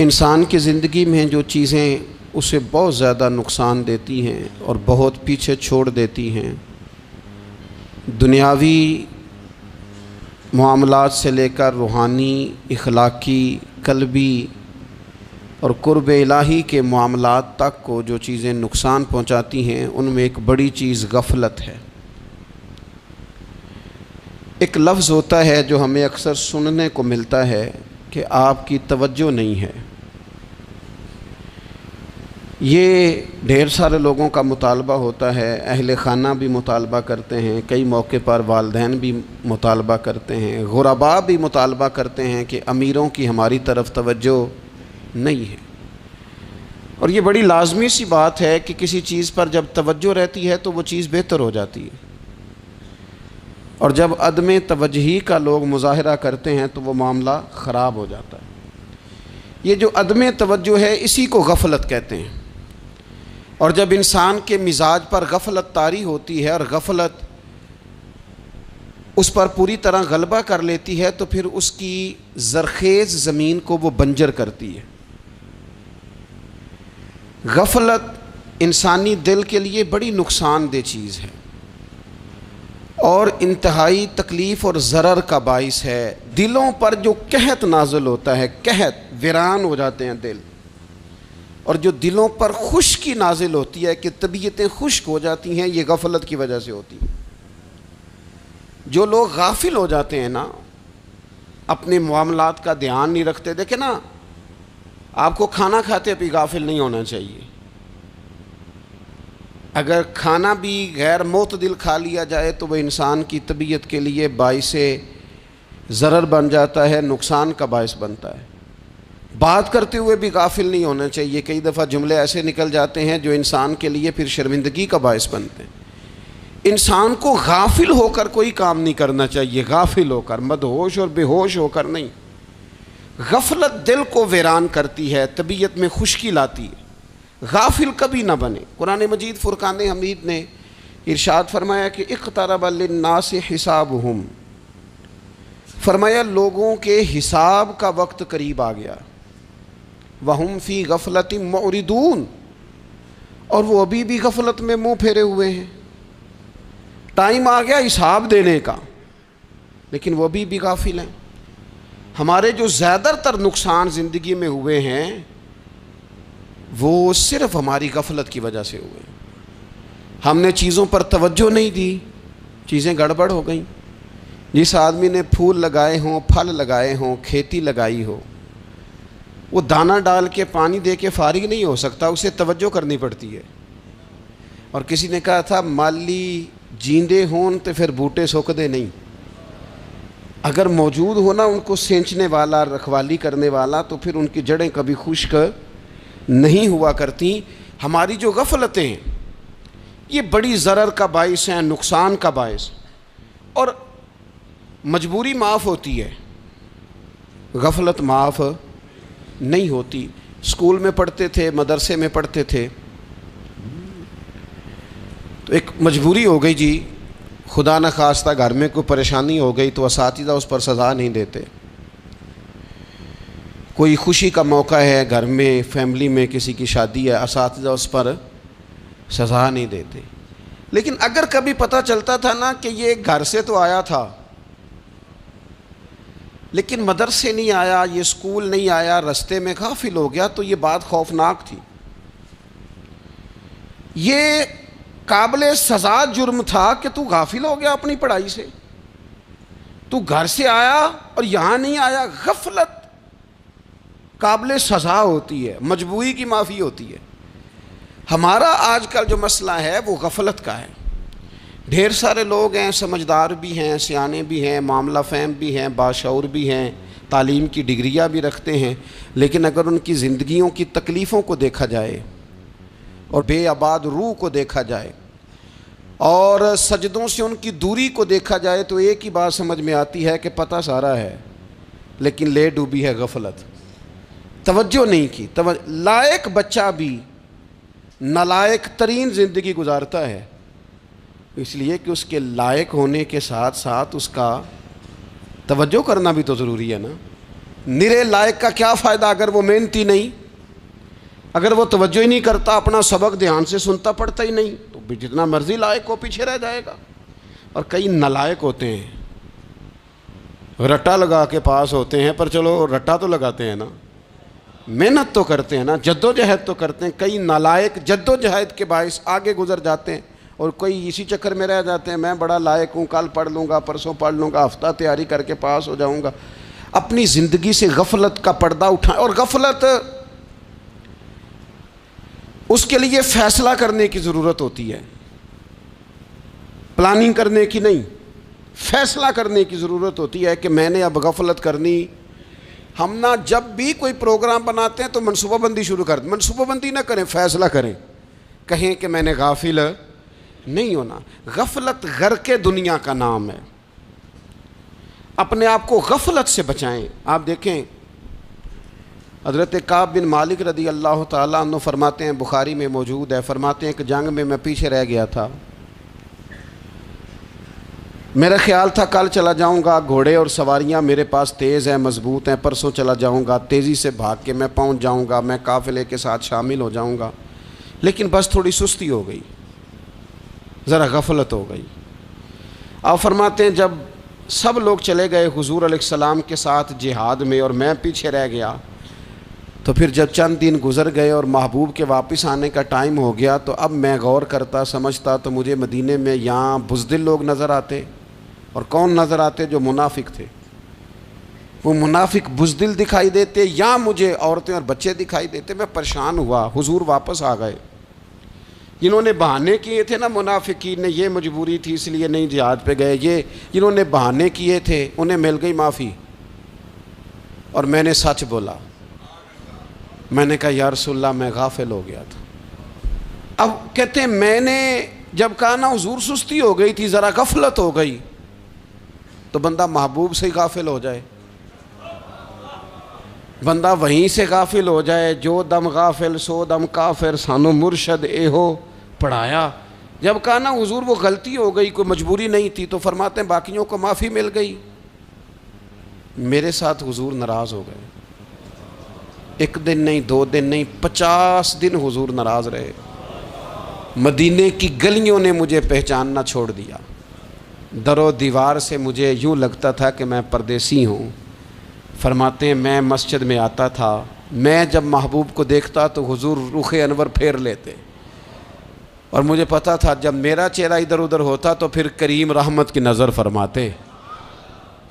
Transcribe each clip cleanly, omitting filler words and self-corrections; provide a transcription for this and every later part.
انسان کی زندگی میں جو چیزیں اسے بہت زیادہ نقصان دیتی ہیں اور بہت پیچھے چھوڑ دیتی ہیں، دنیاوی معاملات سے لے کر روحانی، اخلاقی، قلبی اور قرب الہی کے معاملات تک کو جو چیزیں نقصان پہنچاتی ہیں، ان میں ایک بڑی چیز غفلت ہے۔ ایک لفظ ہوتا ہے جو ہمیں اکثر سننے کو ملتا ہے کہ آپ کی توجہ نہیں ہے۔ یہ ڈھیر سارے لوگوں کا مطالبہ ہوتا ہے، اہل خانہ بھی مطالبہ کرتے ہیں، کئی موقع پر والدین بھی مطالبہ کرتے ہیں، غرباء بھی مطالبہ کرتے ہیں کہ امیروں کی ہماری طرف توجہ نہیں ہے۔ اور یہ بڑی لازمی سی بات ہے کہ کسی چیز پر جب توجہ رہتی ہے تو وہ چیز بہتر ہو جاتی ہے، اور جب عدم توجہی کا لوگ مظاہرہ کرتے ہیں تو وہ معاملہ خراب ہو جاتا ہے۔ یہ جو عدم توجہ ہے اسی کو غفلت کہتے ہیں، اور جب انسان کے مزاج پر غفلت طاری ہوتی ہے اور غفلت اس پر پوری طرح غلبہ کر لیتی ہے تو پھر اس کی زرخیز زمین کو وہ بنجر کرتی ہے۔ غفلت انسانی دل کے لیے بڑی نقصان دہ چیز ہے اور انتہائی تکلیف اور ضرر کا باعث ہے۔ دلوں پر جو قحط نازل ہوتا ہے، قحط، ویران ہو جاتے ہیں دل، اور جو دلوں پر خشکی نازل ہوتی ہے کہ طبیعتیں خشک ہو جاتی ہیں، یہ غفلت کی وجہ سے ہوتی ہے۔ جو لوگ غافل ہو جاتے ہیں نا، اپنے معاملات کا دھیان نہیں رکھتے، دیکھیں نا، آپ کو کھانا کھاتے بھی غافل نہیں ہونا چاہیے۔ اگر کھانا بھی غیر معتدل کھا لیا جائے تو وہ انسان کی طبیعت کے لیے باعث ضرر بن جاتا ہے، نقصان کا باعث بنتا ہے۔ بات کرتے ہوئے بھی غافل نہیں ہونا چاہیے، کئی دفعہ جملے ایسے نکل جاتے ہیں جو انسان کے لیے پھر شرمندگی کا باعث بنتے ہیں۔ انسان کو غافل ہو کر کوئی کام نہیں کرنا چاہیے، غافل ہو کر، مدہوش اور بے ہوش ہو کر نہیں۔ غفلت دل کو ویران کرتی ہے، طبیعت میں خشکی لاتی ہے۔ غافل کبھی نہ بنے۔ قرآن مجید فرقان حمید نے ارشاد فرمایا کہ اقترب للناس حسابہم، فرمایا لوگوں کے حساب کا وقت قریب آ گیا، وہم فی غفلۃ معرضون، اور وہ ابھی بھی غفلت میں منہ پھیرے ہوئے ہیں۔ ٹائم آ گیا حساب دینے کا، لیکن وہ ابھی بھی غافل ہیں۔ ہمارے جو زیادہ تر نقصان زندگی میں ہوئے ہیں وہ صرف ہماری غفلت کی وجہ سے ہوئے۔ ہم نے چیزوں پر توجہ نہیں دی، چیزیں گڑبڑ ہو گئیں۔ جس آدمی نے پھول لگائے ہوں، پھل لگائے ہوں، کھیتی لگائی ہو، وہ دانہ ڈال کے پانی دے کے فارغ نہیں ہو سکتا، اسے توجہ کرنی پڑتی ہے۔ اور کسی نے کہا تھا مالی جیندے ہون تو پھر بوٹے سکدے نہیں، اگر موجود ہونا ان کو سینچنے والا، رکھوالی کرنے والا، تو پھر ان کی جڑیں کبھی خشک نہیں ہوا کرتی۔ ہماری جو غفلتیں ہیں یہ بڑی ضرر کا باعث ہیں، نقصان کا باعث، اور مجبوری معاف ہوتی ہے، غفلت معاف نہیں ہوتی۔ اسکول میں پڑھتے تھے، مدرسے میں پڑھتے تھے، تو ایک مجبوری ہو گئی جی، خدا نخواستہ گھر میں کوئی پریشانی ہو گئی تو اساتذہ اس پر سزا نہیں دیتے۔ کوئی خوشی کا موقع ہے گھر میں، فیملی میں کسی کی شادی ہے، اساتذہ اس پر سزا نہیں دیتے۔ لیکن اگر کبھی پتہ چلتا تھا نا کہ یہ گھر سے تو آیا تھا لیکن مدرسے نہیں آیا، یہ اسکول نہیں آیا، رستے میں غافل ہو گیا، تو یہ بات خوفناک تھی۔ یہ قابل سزا جرم تھا کہ تو غافل ہو گیا اپنی پڑھائی سے، تو گھر سے آیا اور یہاں نہیں آیا۔ غفلت قابل سزا ہوتی ہے، مجبوری کی معافی ہوتی ہے۔ ہمارا آج کل جو مسئلہ ہے وہ غفلت کا ہے۔ ڈھیر سارے لوگ ہیں، سمجھدار بھی ہیں، سیانے بھی ہیں، معاملہ فہم بھی ہیں، باشعور بھی ہیں، تعلیم کی ڈگریاں بھی رکھتے ہیں، لیکن اگر ان کی زندگیوں کی تکلیفوں کو دیکھا جائے اور بے آباد روح کو دیکھا جائے اور سجدوں سے ان کی دوری کو دیکھا جائے تو ایک ہی بات سمجھ میں آتی ہے کہ پتہ سارا ہے لیکن لے ڈوبی ہے غفلت، توجہ نہیں کی۔ لائق بچہ بھی نالائق ترین زندگی گزارتا ہے، اس لیے کہ اس کے لائق ہونے کے ساتھ ساتھ اس کا توجہ کرنا بھی تو ضروری ہے نا۔ نرے لائق کا کیا فائدہ اگر وہ محنتی نہیں، اگر وہ توجہ ہی نہیں کرتا، اپنا سبق دھیان سے سنتا پڑھتا ہی نہیں، تو بھی جتنا مرضی لائق ہو پیچھے رہ جائے گا۔ اور کئی نالائق ہوتے ہیں، رٹا لگا کے پاس ہوتے ہیں، پر چلو رٹا تو لگاتے ہیں نا، محنت تو کرتے ہیں نا، جد و جہد تو کرتے ہیں۔ کئی نالائق جد و جہد کے باعث آگے گزر جاتے ہیں، اور کوئی اسی چکر میں رہ جاتے ہیں، میں بڑا لائق ہوں، کل پڑھ لوں گا، پرسوں پڑھ لوں گا، ہفتہ تیاری کر کے پاس ہو جاؤں گا۔ اپنی زندگی سے غفلت کا پردہ اٹھائیں، اور غفلت اس کے لیے فیصلہ کرنے کی ضرورت ہوتی ہے، پلاننگ کرنے کی نہیں، فیصلہ کرنے کی ضرورت ہوتی ہے کہ میں نے اب غفلت کرنی۔ ہم نہ جب بھی کوئی پروگرام بناتے ہیں تو منصوبہ بندی شروع کر دیں، منصوبہ بندی نہ کریں، فیصلہ کریں، کہیں کہ میں نے غافل نہیں ہونا۔ غفلت غرق دنیا کا نام ہے، اپنے آپ کو غفلت سے بچائیں۔ آپ دیکھیں حضرت کعب بن مالک رضی اللہ تعالیٰ عنہ فرماتے ہیں، بخاری میں موجود ہے، فرماتے ہیں کہ جنگ میں پیچھے رہ گیا تھا، میرا خیال تھا کل چلا جاؤں گا، گھوڑے اور سواریاں میرے پاس تیز ہیں، مضبوط ہیں، پرسوں چلا جاؤں گا، تیزی سے بھاگ کے میں پہنچ جاؤں گا، میں قافلے کے ساتھ شامل ہو جاؤں گا، لیکن بس تھوڑی سستی ہو گئی، ذرا غفلت ہو گئی۔ آپ فرماتے ہیں جب سب لوگ چلے گئے حضور علیہ السلام کے ساتھ جہاد میں اور میں پیچھے رہ گیا، تو پھر جب چند دن گزر گئے اور محبوب کے واپس آنے کا ٹائم ہو گیا، تو اب میں غور کرتا سمجھتا تو مجھے مدینے میں یہاں بزدل لوگ نظر آتے، اور کون نظر آتے؟ جو منافق تھے، وہ منافق بزدل دکھائی دیتے، یا مجھے عورتیں اور بچے دکھائی دیتے۔ میں پریشان ہوا، حضور واپس آ گئے۔ جنہوں نے بہانے کیے تھے نا منافقین نے، یہ مجبوری تھی اس لیے نہیں جہاد پہ گئے، یہ جنہوں نے بہانے کیے تھے انہیں مل گئی معافی، اور میں نے سچ بولا، میں نے کہا یا رسول اللہ میں غافل ہو گیا تھا۔ اب کہتے ہیں میں نے جب کہا نا حضور سستی ہو گئی تھی، ذرا غفلت ہو گئی، تو بندہ محبوب سے ہی غافل ہو جائے، بندہ وہیں سے غافل ہو جائے۔ جو دم غافل سو دم کافر، سانو مرشد اے ہو پڑھایا۔ جب کہا نا حضور وہ غلطی ہو گئی، کوئی مجبوری نہیں تھی، تو فرماتے ہیں باقیوں کو معافی مل گئی، میرے ساتھ حضور ناراض ہو گئے۔ ایک دن نہیں، 2 دن نہیں، 50 دن حضور ناراض رہے۔ مدینے کی گلیوں نے مجھے پہچاننا چھوڑ دیا، در و دیوار سے مجھے یوں لگتا تھا کہ میں پردیسی ہوں۔ فرماتے ہیں میں مسجد میں آتا تھا، میں جب محبوب کو دیکھتا تو حضور رخ انور پھیر لیتے، اور مجھے پتا تھا جب میرا چہرہ ادھر ادھر ہوتا تو پھر کریم رحمت کی نظر فرماتے۔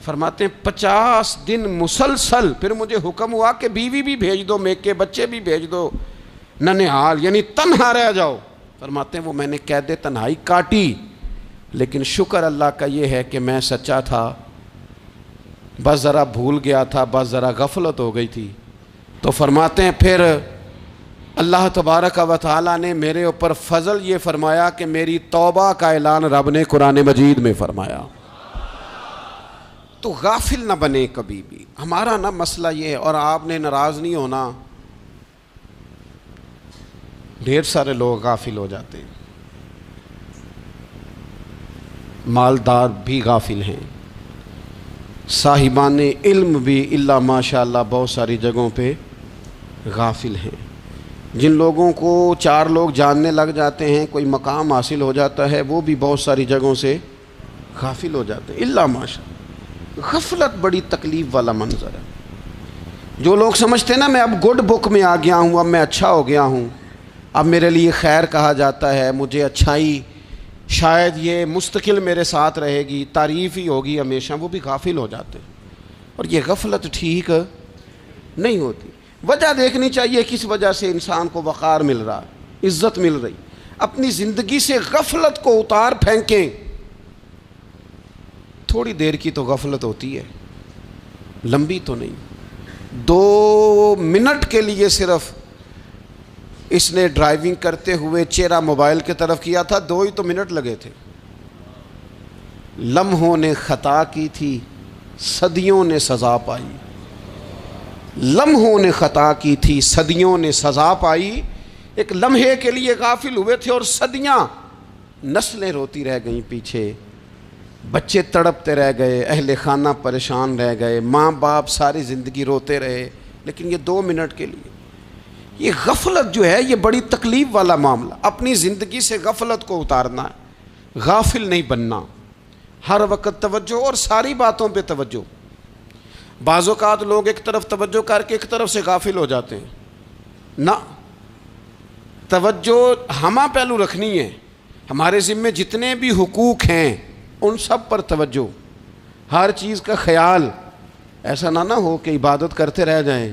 فرماتے ہیں 50 دن مسلسل، پھر مجھے حکم ہوا کہ بیوی بھی بھیج دو، میکے بچے بھی بھیج دو، ننھال یعنی تنہا رہ جاؤ۔ فرماتے ہیں وہ میں نے قید تنہائی کاٹی، لیکن شکر اللہ کا یہ ہے کہ میں سچا تھا، بس ذرا بھول گیا تھا، بس ذرا غفلت ہو گئی تھی۔ تو فرماتے ہیں پھر اللہ تبارک و تعالیٰ نے میرے اوپر فضل یہ فرمایا کہ میری توبہ کا اعلان رب نے قرآن مجید میں فرمایا۔ تو غافل نہ بنے کبھی بھی۔ ہمارا نا مسئلہ یہ ہے، اور آپ نے ناراض نہیں ہونا، ڈھیر سارے لوگ غافل ہو جاتے ہیں، مالدار بھی غافل ہیں، صاحبان علم بھی الا ماشاء اللہ بہت ساری جگہوں پہ غافل ہیں۔ جن لوگوں کو 4 لوگ جاننے لگ جاتے ہیں، کوئی مقام حاصل ہو جاتا ہے، وہ بھی بہت ساری جگہوں سے غافل ہو جاتے ہیں الا ماشاء اللہ۔ غفلت بڑی تکلیف والا منظر ہے۔ جو لوگ سمجھتے ہیں نا میں اب گڈ بک میں آ گیا ہوں، اب میں اچھا ہو گیا ہوں، اب میرے لیے خیر کہا جاتا ہے، مجھے اچھائی شاید یہ مستقل میرے ساتھ رہے گی، تعریف ہی ہوگی ہمیشہ، وہ بھی غافل ہو جاتے ہیں۔ اور یہ غفلت ٹھیک نہیں ہوتی۔ وجہ دیکھنی چاہیے کس وجہ سے انسان کو وقار مل رہا، عزت مل رہی۔ اپنی زندگی سے غفلت کو اتار پھینکیں۔ تھوڑی دیر کی تو غفلت ہوتی ہے، لمبی تو نہیں۔ 2 منٹ کے لیے صرف اس نے ڈرائیونگ کرتے ہوئے چہرہ موبائل کی طرف کیا تھا، 2 ہی تو منٹ لگے تھے۔ لمحوں نے خطا کی تھی، صدیوں نے سزا پائی۔ لمحوں نے خطا کی تھی، صدیوں نے سزا پائی۔ ایک لمحے کے لیے غافل ہوئے تھے اور صدیاں، نسلیں روتی رہ گئیں پیچھے۔ بچے تڑپتے رہ گئے، اہل خانہ پریشان رہ گئے، ماں باپ ساری زندگی روتے رہے، لیکن یہ 2 منٹ کے لیے یہ غفلت جو ہے یہ بڑی تکلیف والا معاملہ. اپنی زندگی سے غفلت کو اتارنا ہے، غافل نہیں بننا، ہر وقت توجہ اور ساری باتوں پہ توجہ. بعض اوقات لوگ ایک طرف توجہ کر کے ایک طرف سے غافل ہو جاتے ہیں. نہ، توجہ ہمہ پہلو رکھنی ہے. ہمارے ذمے جتنے بھی حقوق ہیں ان سب پر توجہ، ہر چیز کا خیال. ایسا نہ ہو کہ عبادت کرتے رہ جائیں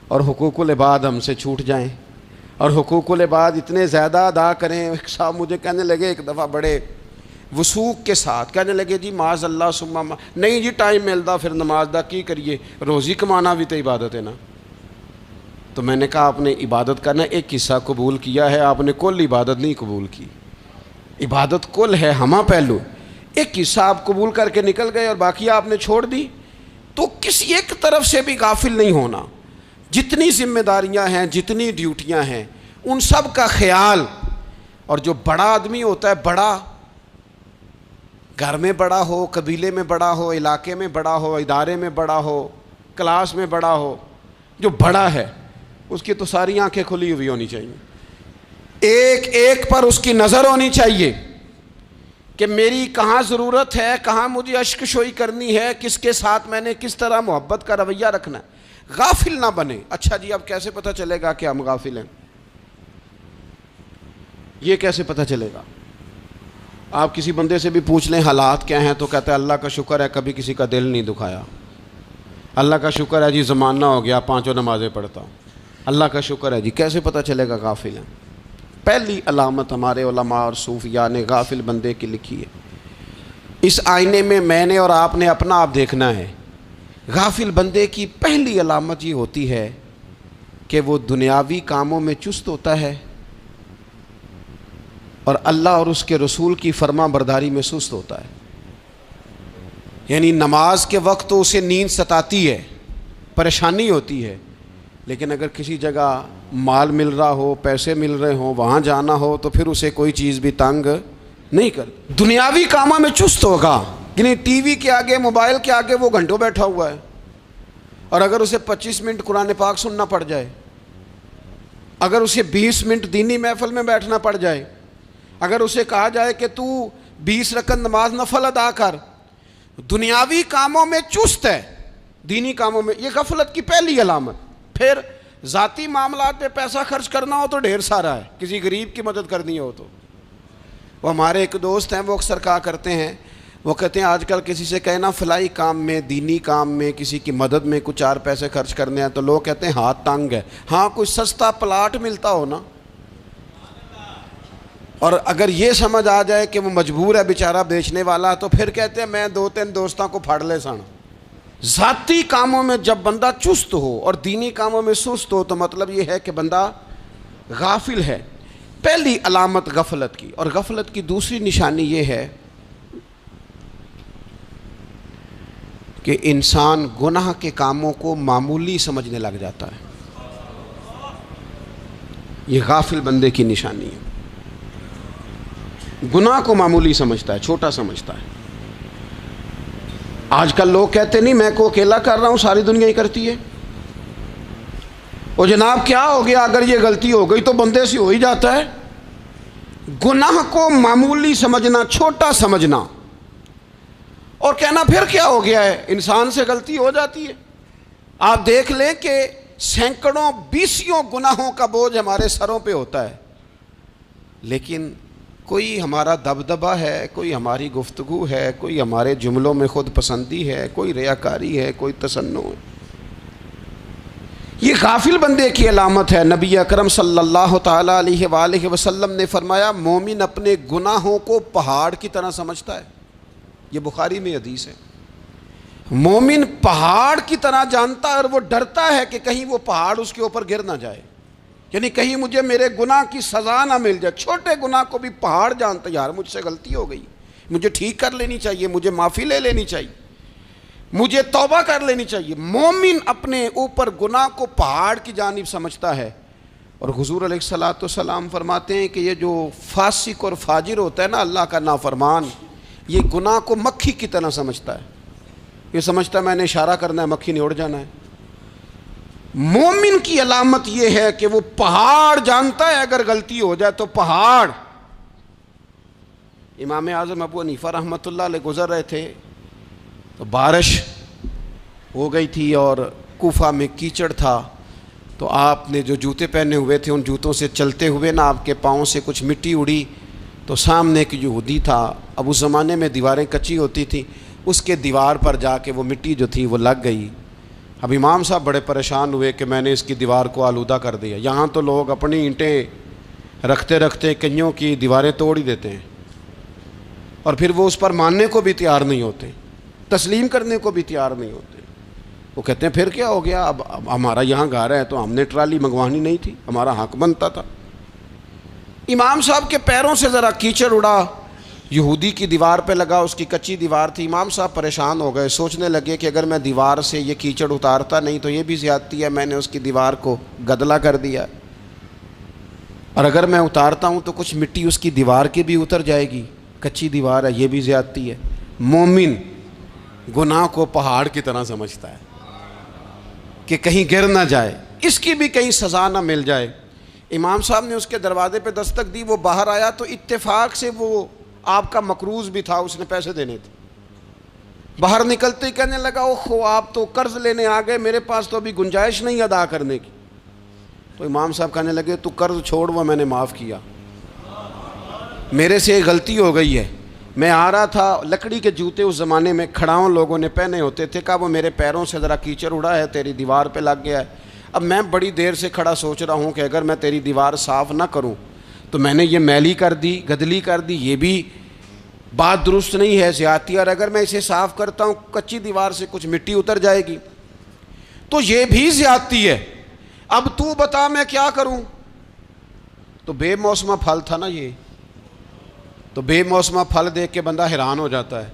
اور حقوق العباد ہم سے چھوٹ جائیں، اور حقوق العباد اتنے زیادہ ادا کریں. ایک صاحب مجھے کہنے لگے ایک دفعہ بڑے وثوق کے ساتھ کہنے لگے جی معاذ اللہ ثم نہیں جی ٹائم ملتا پھر نماز دا کی کریے، روزی کمانا بھی تو عبادت ہے نا. تو میں نے کہا آپ نے عبادت کرنا ایک حصہ قبول کیا ہے، آپ نے کل عبادت نہیں قبول کی. عبادت کل ہے، ہمہ پہلو. ایک حصہ آپ قبول کر کے نکل گئے اور باقی آپ نے چھوڑ دی. تو کسی ایک طرف سے بھی غافل نہیں ہونا. جتنی ذمہ داریاں ہیں، جتنی ڈیوٹیاں ہیں، ان سب کا خیال. اور جو بڑا آدمی ہوتا ہے، بڑا گھر میں بڑا ہو، قبیلے میں بڑا ہو، علاقے میں بڑا ہو، ادارے میں بڑا ہو، کلاس میں بڑا ہو، جو بڑا ہے اس کی تو ساری آنکھیں کھلی ہوئی ہونی چاہیے. ایک ایک پر اس کی نظر ہونی چاہیے کہ میری کہاں ضرورت ہے، کہاں مجھے اشک شوئی کرنی ہے، کس کے ساتھ میں نے کس طرح محبت کا رویہ رکھنا ہے. غافل نہ بنے. اچھا جی اب کیسے پتہ چلے گا کہ ہم غافل ہیں؟ یہ کیسے پتہ چلے گا؟ آپ کسی بندے سے بھی پوچھ لیں حالات کیا ہیں تو کہتا ہے اللہ کا شکر ہے کبھی کسی کا دل نہیں دکھایا، اللہ کا شکر ہے جی زمانہ ہو گیا 5 نمازیں پڑھتا ہوں، اللہ کا شکر ہے جی. کیسے پتہ چلے گا غافل ہیں؟ پہلی علامت ہمارے علماء اور صوفیاء نے غافل بندے کی لکھی ہے. اس آئینے میں نے اور آپ نے اپنا آپ دیکھنا ہے. غافل بندے کی پہلی علامت یہ ہوتی ہے کہ وہ دنیاوی کاموں میں چست ہوتا ہے اور اللہ اور اس کے رسول کی فرما برداری میں سست ہوتا ہے. یعنی نماز کے وقت تو اسے نیند ستاتی ہے، پریشانی ہوتی ہے، لیکن اگر کسی جگہ مال مل رہا ہو، پیسے مل رہے ہوں، وہاں جانا ہو تو پھر اسے کوئی چیز بھی تنگ نہیں کر. دنیاوی کاموں میں چست ہوگا، یعنی ٹی وی کے آگے، موبائل کے آگے وہ گھنٹوں بیٹھا ہوا ہے. اور اگر اسے 25 منٹ قرآن پاک سننا پڑ جائے، اگر اسے 20 منٹ دینی محفل میں بیٹھنا پڑ جائے، اگر اسے کہا جائے کہ تو 20 رکعت نماز نفل ادا کر، دنیاوی کاموں میں چست ہے، دینی کاموں میں، یہ غفلت کی پہلی علامت. پھر ذاتی معاملات پہ پیسہ خرچ کرنا ہو تو ڈھیر سارا ہے، کسی غریب کی مدد کرنی ہو تو. وہ ہمارے ایک دوست ہیں، وہ اکثر کہا کرتے ہیں، وہ کہتے ہیں آج کل کسی سے کہنا فلائی کام میں، دینی کام میں، کسی کی مدد میں کچھ 4 پیسے خرچ کرنے ہیں تو لوگ کہتے ہیں ہاتھ تنگ ہے. ہاں کوئی سستا پلاٹ ملتا ہو نا، اور اگر یہ سمجھ آ جائے کہ وہ مجبور ہے بیچارہ بیچنے والا، تو پھر کہتے ہیں میں 2-3 دوستوں کو پھاڑ لے سن. ذاتی کاموں میں جب بندہ چست ہو اور دینی کاموں میں سست ہو تو مطلب یہ ہے کہ بندہ غافل ہے. پہلی علامت غفلت کی. اور غفلت کی دوسری نشانی یہ ہے کہ انسان گناہ کے کاموں کو معمولی سمجھنے لگ جاتا ہے. یہ غافل بندے کی نشانی ہے. گناہ کو معمولی سمجھتا ہے، چھوٹا سمجھتا ہے. آج کل لوگ کہتے نہیں میں کو اکیلا کر رہا ہوں، ساری دنیا ہی کرتی ہے. اور جناب کیا ہو گیا اگر یہ غلطی ہو گئی تو بندے سے ہو ہی جاتا ہے. گناہ کو معمولی سمجھنا، چھوٹا سمجھنا اور کہنا پھر کیا ہو گیا ہے، انسان سے غلطی ہو جاتی ہے. آپ دیکھ لیں کہ سینکڑوں بیسیوں گناہوں کا بوجھ ہمارے سروں پہ ہوتا ہے، لیکن کوئی ہمارا دبدبہ ہے، کوئی ہماری گفتگو ہے، کوئی ہمارے جملوں میں خود پسندی ہے، کوئی ریاکاری ہے، کوئی تصنع ہے. یہ غافل بندے کی علامت ہے. نبی اکرم صلی اللہ تعالیٰ علیہ وآلہ وسلم نے فرمایا مومن اپنے گناہوں کو پہاڑ کی طرح سمجھتا ہے. یہ بخاری میں حدیث ہے. مومن پہاڑ کی طرح جانتا ہے اور وہ ڈرتا ہے کہ کہیں وہ پہاڑ اس کے اوپر گر نہ جائے، یعنی کہیں مجھے میرے گناہ کی سزا نہ مل جائے. چھوٹے گناہ کو بھی پہاڑ جانتا ہے، یار مجھ سے غلطی ہو گئی، مجھے ٹھیک کر لینی چاہیے، مجھے معافی لے لینی چاہیے، مجھے توبہ کر لینی چاہیے. مومن اپنے اوپر گناہ کو پہاڑ کی جانب سمجھتا ہے. اور حضور علیہ الصلوۃ والسلام فرماتے ہیں کہ یہ جو فاسق اور فاجر ہوتا ہے نا، اللہ کا نافرمان، یہ گناہ کو مکھی کی طرح سمجھتا ہے، یہ سمجھتا ہے میں نے اشارہ کرنا ہے مکھی نے اڑ جانا ہے۔ مومن کی علامت یہ ہے کہ وہ پہاڑ جانتا ہے اگر غلطی ہو جائے تو پہاڑ۔ امام اعظم ابو حنیفہ رحمۃ اللہ علیہ گزر رہے تھے تو بارش ہو گئی تھی اور کوفہ میں کیچڑ تھا، تو آپ نے جو جوتے پہنے ہوئے تھے ان جوتوں سے چلتے ہوئے نا آپ کے پاؤں سے کچھ مٹی اڑی، تو سامنے ایک یہودی تھا، اب اس زمانے میں دیواریں کچی ہوتی تھیں، اس کے دیوار پر جا کے وہ مٹی جو تھی وہ لگ گئی۔ اب امام صاحب بڑے پریشان ہوئے کہ میں نے اس کی دیوار کو آلودہ کر دیا۔ یہاں تو لوگ اپنی اینٹیں رکھتے رکھتے کئیوں کی دیواریں توڑ ہی دیتے ہیں، اور پھر وہ اس پر ماننے کو بھی تیار نہیں ہوتے، تسلیم کرنے کو بھی تیار نہیں ہوتے۔ وہ کہتے ہیں پھر کیا ہو گیا، اب ہمارا یہاں گھر ہے تو ہم نے ٹرالی منگوانی نہیں تھی، ہمارا حق بنتا تھا۔ امام صاحب کے پیروں سے ذرا کیچڑ اڑا، یہودی کی دیوار پہ لگا، اس کی کچی دیوار تھی۔ امام صاحب پریشان ہو گئے، سوچنے لگے کہ اگر میں دیوار سے یہ کیچڑ اتارتا نہیں تو یہ بھی زیادتی ہے، میں نے اس کی دیوار کو گدلا کر دیا، اور اگر میں اتارتا ہوں تو کچھ مٹی اس کی دیوار کی بھی اتر جائے گی، کچی دیوار ہے، یہ بھی زیادتی ہے۔ مومن گناہ کو پہاڑ کی طرح سمجھتا ہے کہ کہیں گر نہ جائے، اس کی بھی کہیں سزا نہ مل جائے۔ امام صاحب نے اس کے دروازے پہ دستک دی، وہ باہر آیا تو اتفاق سے وہ آپ کا مقروض بھی تھا، اس نے پیسے دینے تھے۔ باہر نکلتے ہی کہنے لگا اوہ آپ تو قرض لینے آ گئے، میرے پاس تو ابھی گنجائش نہیں ادا کرنے کی۔ تو امام صاحب کہنے لگے تو قرض چھوڑ، وہ میں نے معاف کیا، میرے سے غلطی ہو گئی ہے، میں آ رہا تھا، لکڑی کے جوتے اس زمانے میں کھڑاؤں لوگوں نے پہنے ہوتے تھے، کہا وہ میرے پیروں سے ذرا کیچڑ اڑا ہے، تیری دیوار پہ لگ گیا ہے۔ اب میں بڑی دیر سے کھڑا سوچ رہا ہوں کہ اگر میں تیری دیوار صاف نہ کروں تو میں نے یہ میلی کر دی، گدلی کر دی، یہ بھی بات درست نہیں ہے، زیادتی، اور اگر میں اسے صاف کرتا ہوں کچی دیوار سے کچھ مٹی اتر جائے گی تو یہ بھی زیادتی ہے، اب تو بتا میں کیا کروں۔ تو بے موسمہ پھل تھا نا یہ، تو بے موسمہ پھل دیکھ کے بندہ حیران ہو جاتا ہے،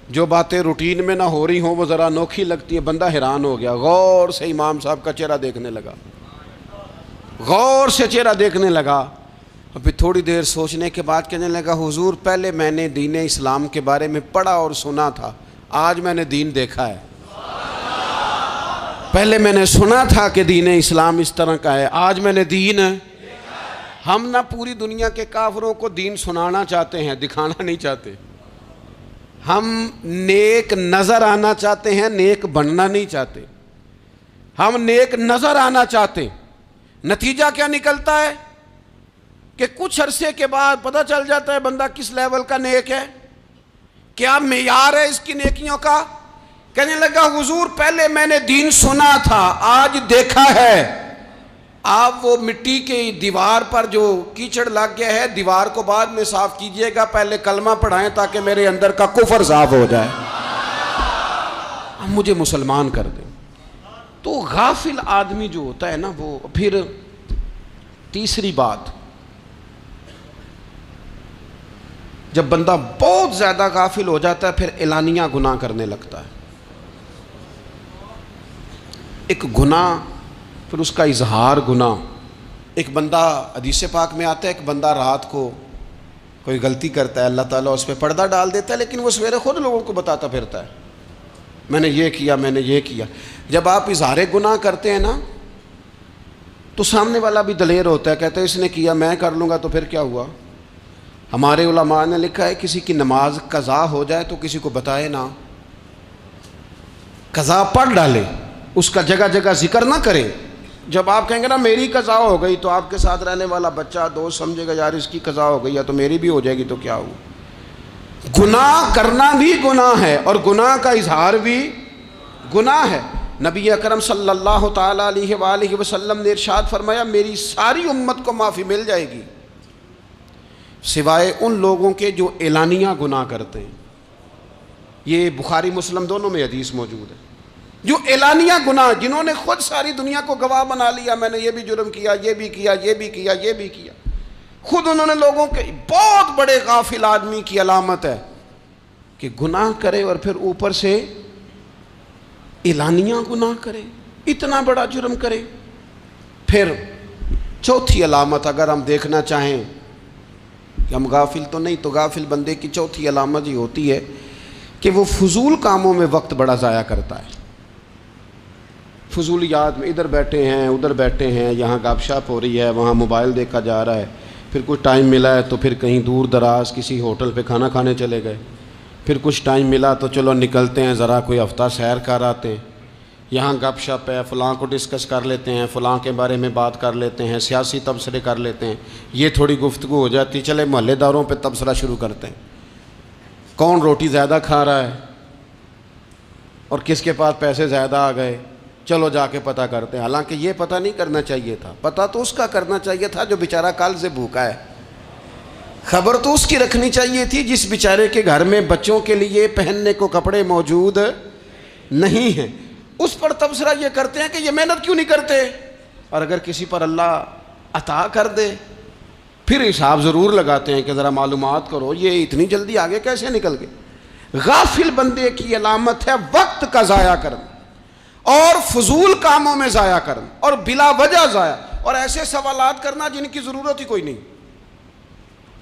جو باتیں روٹین میں نہ ہو رہی ہوں وہ ذرا انوکھی لگتی ہے، بندہ حیران ہو گیا، غور سے امام صاحب کا چہرہ دیکھنے لگا، غور سے چہرہ دیکھنے لگا، اور پھر تھوڑی دیر سوچنے کے بعد کہنے لگا حضور پہلے میں نے دین اسلام کے بارے میں پڑھا اور سنا تھا، آج میں نے دین دیکھا ہے۔ پہلے میں نے سنا تھا کہ دین اسلام اس طرح کا ہے، آج میں نے دین ہم نہ پوری دنیا کے کافروں کو دین سنانا چاہتے ہیں، دکھانا نہیں چاہتے، ہم نیک نظر آنا چاہتے ہیں، نیک بننا نہیں چاہتے، ہم نیک نظر آنا چاہتے۔ نتیجہ کیا نکلتا ہے کہ کچھ عرصے کے بعد پتہ چل جاتا ہے بندہ کس لیول کا نیک ہے، کیا معیار ہے اس کی نیکیوں کا۔ کہنے لگا حضور پہلے میں نے دین سنا تھا، آج دیکھا ہے۔ آپ وہ مٹی کی دیوار پر جو کیچڑ لگ گیا ہے، دیوار کو بعد میں صاف کیجئے گا، پہلے کلمہ پڑھائیں تاکہ میرے اندر کا کفر صاف ہو جائے، مجھے مسلمان کر دیں۔ تو غافل آدمی جو ہوتا ہے نا، وہ پھر تیسری بات، جب بندہ بہت زیادہ غافل ہو جاتا ہے پھر اعلانیہ گناہ کرنے لگتا ہے۔ ایک گناہ پھر اس کا اظہار گناہ، ایک بندہ حدیث پاک میں آتا ہے، ایک بندہ رات کو کوئی غلطی کرتا ہے، اللہ تعالیٰ اس پہ پردہ ڈال دیتا ہے، لیکن وہ سویرے خود لوگوں کو بتاتا پھرتا ہے میں نے یہ کیا، میں نے یہ کیا۔ جب آپ اظہار گناہ کرتے ہیں نا تو سامنے والا بھی دلیر ہوتا ہے، کہتا ہے اس نے کیا میں کر لوں گا تو پھر کیا ہوا۔ ہمارے علماء نے لکھا ہے کسی کی نماز قضا ہو جائے تو کسی کو بتائے نہ، قضا پڑھ ڈالے، اس کا جگہ جگہ ذکر نہ کرے۔ جب آپ کہیں گے نا میری قضا ہو گئی تو آپ کے ساتھ رہنے والا بچہ دوست سمجھے گا یار اس کی قضا ہو گئی ہے تو میری بھی ہو جائے گی تو کیا ہوا۔ گناہ کرنا بھی گناہ ہے اور گناہ کا اظہار بھی گناہ ہے۔ نبی اکرم صلی اللہ تعالیٰ علیہ وآلہ وسلم نے ارشاد فرمایا میری ساری امت کو معافی مل جائے گی سوائے ان لوگوں کے جو اعلانیہ گناہ کرتے ہیں۔ یہ بخاری مسلم دونوں میں حدیث موجود ہے۔ جو اعلانیہ گناہ، جنہوں نے خود ساری دنیا کو گواہ بنا لیا، میں نے یہ بھی جرم کیا، یہ بھی کیا، یہ بھی کیا، یہ بھی کیا، خود انہوں نے لوگوں کے، بہت بڑے غافل آدمی کی علامت ہے کہ گناہ کرے اور پھر اوپر سے اعلانیہ گناہ کرے، اتنا بڑا جرم کرے۔ پھر چوتھی علامت اگر ہم دیکھنا چاہیں کہ ہم غافل تو نہیں. تو غافل بندے کی چوتھی علامت یہ ہوتی ہے کہ وہ فضول کاموں میں وقت بڑا ضائع کرتا ہے. فضولیات میں ادھر بیٹھے ہیں ادھر بیٹھے ہیں, یہاں گپ شپ ہو رہی ہے, وہاں موبائل دیکھا جا رہا ہے, پھر کچھ ٹائم ملا ہے تو پھر کہیں دور دراز کسی ہوٹل پہ کھانا کھانے چلے گئے, پھر کچھ ٹائم ملا تو چلو نکلتے ہیں ذرا کوئی ہفتہ سیر کر آتے ہیں, یہاں گپ شپ ہے, فلاں کو ڈسکس کر لیتے ہیں, فلاں کے بارے میں بات کر لیتے ہیں, سیاسی تبصرے کر لیتے ہیں, یہ تھوڑی گفتگو ہو جاتی, چلے محلے داروں پہ تبصرہ شروع کرتے ہیں, کون روٹی زیادہ کھا رہا ہے اور کس کے پاس پیسے زیادہ آ گئے, چلو جا کے پتہ کرتے ہیں. حالانکہ یہ پتہ نہیں کرنا چاہیے تھا, پتہ تو اس کا کرنا چاہیے تھا جو بیچارہ کل سے بھوکا ہے. خبر تو اس کی رکھنی چاہیے تھی جس بیچارے کے گھر میں بچوں کے لیے پہننے کو کپڑے موجود نہیں ہیں. اس پر تبصرہ یہ کرتے ہیں کہ یہ محنت کیوں نہیں کرتے, اور اگر کسی پر اللہ عطا کر دے پھر حساب ضرور لگاتے ہیں کہ ذرا معلومات کرو یہ اتنی جلدی آگے کیسے نکل گئے. غافل بندے کی علامت ہے وقت کا ضائع کرنا اور فضول کاموں میں ضائع کرنا اور بلا وجہ ضائع, اور ایسے سوالات کرنا جن کی ضرورت ہی کوئی نہیں,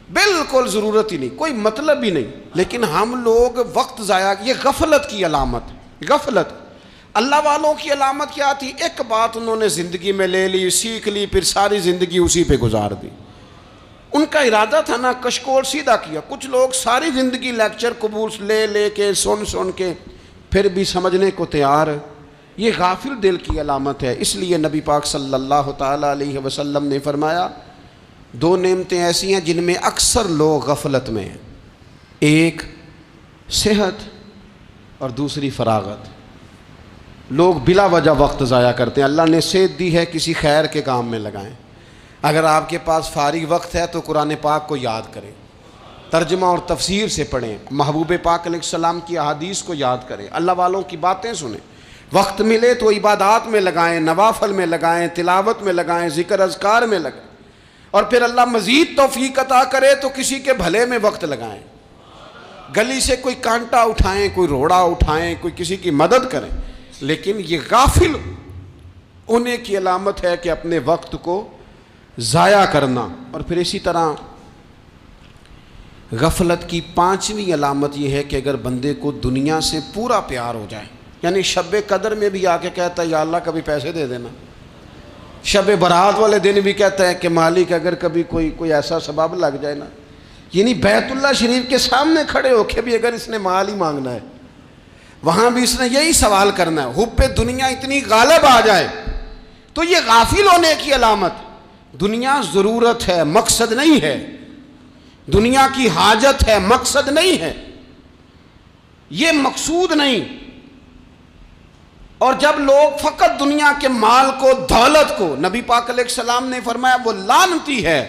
بالکل ضرورت ہی نہیں, کوئی مطلب ہی نہیں, لیکن ہم لوگ وقت ضائع. یہ غفلت کی علامت. غفلت اللہ والوں کی علامت کیا تھی؟ ایک بات انہوں نے زندگی میں لے لی, سیکھ لی, پھر ساری زندگی اسی پہ گزار دی. ان کا ارادہ تھا نا کشکول سیدھا کیا. کچھ لوگ ساری زندگی لیکچر قبول لے کے سن کے پھر بھی سمجھنے کو تیار. یہ غافل دل کی علامت ہے. اس لیے نبی پاک صلی اللہ تعالی علیہ وسلم نے فرمایا دو نعمتیں ایسی ہیں جن میں اکثر لوگ غفلت میں ہیں, ایک صحت اور دوسری فراغت. لوگ بلا وجہ وقت ضائع کرتے ہیں. اللہ نے صحت دی ہے, کسی خیر کے کام میں لگائیں. اگر آپ کے پاس فارغ وقت ہے تو قرآن پاک کو یاد کریں, ترجمہ اور تفسیر سے پڑھیں, محبوب پاک علیہ السلام کی احادیث کو یاد کریں, اللہ والوں کی باتیں سنیں. وقت ملے تو عبادات میں لگائیں, نوافل میں لگائیں, تلاوت میں لگائیں, ذکر اذکار میں لگائیں, اور پھر اللہ مزید توفیق عطا کرے تو کسی کے بھلے میں وقت لگائیں. گلی سے کوئی کانٹا اٹھائیں, کوئی روڑا اٹھائیں, کوئی کسی کی مدد کریں. لیکن یہ غافل ہونے کی علامت ہے کہ اپنے وقت کو ضائع کرنا. اور پھر اسی طرح غفلت کی پانچویں علامت یہ ہے کہ اگر بندے کو دنیا سے پورا پیار ہو جائے, یعنی شب قدر میں بھی آ کے کہتا ہے یا اللہ کبھی پیسے دے دینا, شب برات والے دن بھی کہتا ہے کہ مالک اگر کبھی کوئی ایسا سبب لگ جائے نا, یعنی بیت اللہ شریف کے سامنے کھڑے ہو کے بھی اگر اس نے مال ہی مانگنا ہے وہاں بھی اس نے یہی سوال کرنا ہے, حب دنیا اتنی غالب آ جائے. تو یہ غافل ہونے کی علامت. دنیا ضرورت ہے, مقصد نہیں ہے. دنیا کی حاجت ہے, مقصد نہیں ہے. یہ مقصود نہیں. اور جب لوگ فقط دنیا کے مال کو, دولت کو, نبی پاک علیہ السلام نے فرمایا وہ لعنتی ہے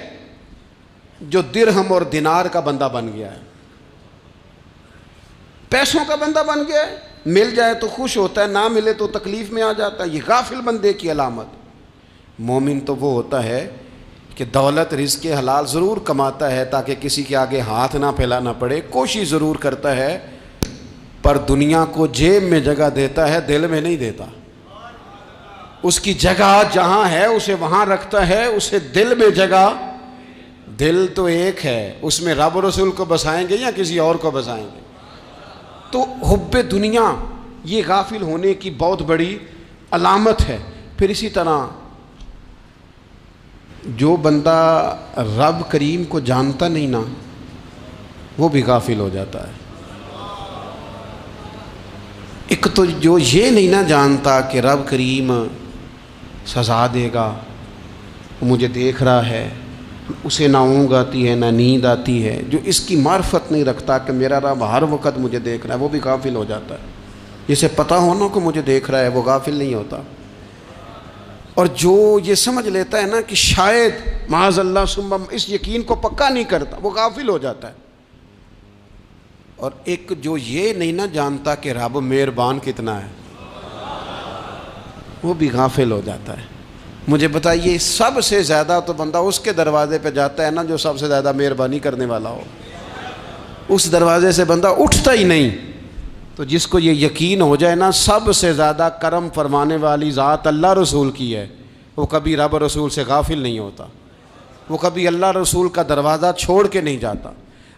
جو درہم اور دینار کا بندہ بن گیا ہے, پیسوں کا بندہ بن گیا ہے. مل جائے تو خوش ہوتا ہے, نہ ملے تو تکلیف میں آ جاتا ہے. یہ غافل بندے کی علامت. مومن تو وہ ہوتا ہے کہ دولت رزق حلال ضرور کماتا ہے تاکہ کسی کے آگے ہاتھ نہ پھیلانا پڑے, کوشش ضرور کرتا ہے, پر دنیا کو جیب میں جگہ دیتا ہے, دل میں نہیں دیتا. اس کی جگہ جہاں ہے اسے وہاں رکھتا ہے, اسے دل میں جگہ. دل تو ایک ہے, اس میں رب و رسول کو بسائیں گے یا کسی اور کو بسائیں گے. تو حب دنیا یہ غافل ہونے کی بہت بڑی علامت ہے. پھر اسی طرح جو بندہ رب کریم کو جانتا نہیں نا وہ بھی غافل ہو جاتا ہے. ایک تو جو یہ نہیں نہ جانتا کہ رب کریم سزا دے گا, مجھے دیکھ رہا ہے, اسے نہ اونگ آتی ہے نہ نیند آتی ہے, جو اس کی معرفت نہیں رکھتا کہ میرا رب ہر وقت مجھے دیکھ رہا ہے, وہ بھی غافل ہو جاتا ہے. جسے پتہ ہونا کہ مجھے دیکھ رہا ہے وہ غافل نہیں ہوتا. اور جو یہ سمجھ لیتا ہے نا کہ شاید معاذ اللہ ثم اس یقین کو پکا نہیں کرتا, وہ غافل ہو جاتا ہے. اور ایک جو یہ نہیں نہ جانتا کہ رب مہربان کتنا ہے وہ بھی غافل ہو جاتا ہے. مجھے بتائیے سب سے زیادہ تو بندہ اس کے دروازے پہ جاتا ہے نا جو سب سے زیادہ مہربانی کرنے والا ہو, اس دروازے سے بندہ اٹھتا ہی نہیں. تو جس کو یہ یقین ہو جائے نا سب سے زیادہ کرم فرمانے والی ذات اللہ رسول کی ہے, وہ کبھی رب رسول سے غافل نہیں ہوتا. وہ کبھی اللہ رسول کا دروازہ چھوڑ کے نہیں جاتا،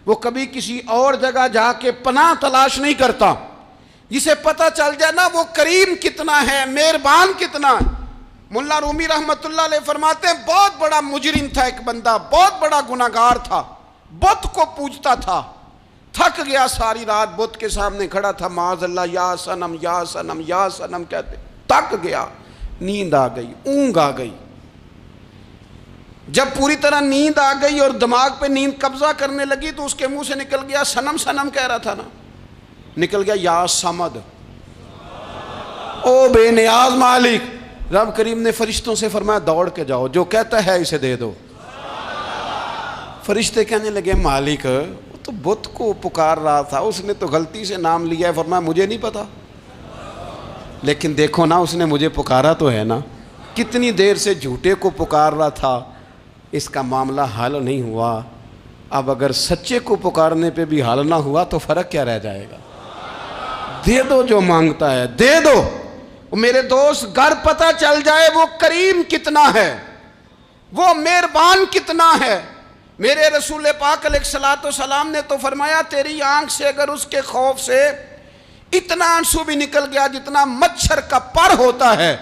وہ کبھی کسی اور جگہ جا کے پناہ تلاش نہیں کرتا۔ جسے پتہ چل جائے نا وہ کریم کتنا ہے، مہربان کتنا ہے۔ ملا رومی رحمت اللہ علیہ فرماتے ہیں بہت بڑا مجرم تھا ایک بندہ، بہت بڑا گناہگار تھا، بت کو پوجتا تھا، تھک گیا ساری رات بت کے سامنے کھڑا تھا، معاذ اللہ یا صنم یا صنم یا صنم کہتے، تھک گیا، نیند آ گئی، اونگ آ گئی۔ جب پوری طرح نیند آ گئی اور دماغ پہ نیند قبضہ کرنے لگی تو اس کے منہ سے نکل گیا، صنم صنم کہہ رہا تھا نا، نکل گیا یا صمد، او بے نیاز مالک۔ رب کریم نے فرشتوں سے فرمایا دوڑ کے جاؤ، جو کہتا ہے اسے دے دو۔ فرشتے کہنے لگے مالک وہ تو بت کو پکار رہا تھا، اس نے تو غلطی سے نام لیا ہے۔ فرمایا مجھے نہیں پتا، لیکن دیکھو نا اس نے مجھے پکارا تو ہے نا، کتنی دیر سے جھوٹے کو پکار رہا تھا، اس کا معاملہ حل نہیں ہوا۔ اب اگر سچے کو پکارنے پہ بھی حل نہ ہوا تو فرق کیا رہ جائے گا؟ دے دو جو مانگتا ہے، دے دو۔ میرے دوست گھر پتہ چل جائے وہ کریم کتنا ہے، وہ مہربان کتنا ہے۔ میرے رسول پاک علیہ الصلوۃ والسلام نے تو فرمایا تیری آنکھ سے اگر اس کے خوف سے اتنا آنسو بھی نکل گیا جتنا مچھر کا پر ہوتا ہے،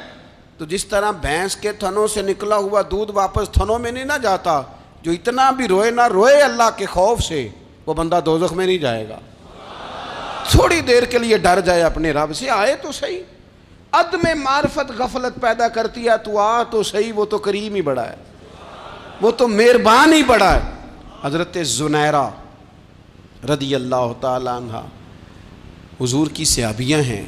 تو جس طرح بھینس کے تھنوں سے نکلا ہوا دودھ واپس تھنوں میں نہیں نہ جاتا، جو اتنا بھی روئے نہ روئے اللہ کے خوف سے، وہ بندہ دوزخ میں نہیں جائے گا۔ تھوڑی دیر کے لیے ڈر جائے اپنے رب سے، آئے تو صحیح۔ عدم معرفت غفلت پیدا کرتی ہے، تو آ تو صحیح، وہ تو کریم ہی بڑا ہے، وہ تو مہربان ہی بڑا ہے۔ حضرت زنیرہ رضی اللہ تعالی عنہ حضور کی صحابیاں ہیں۔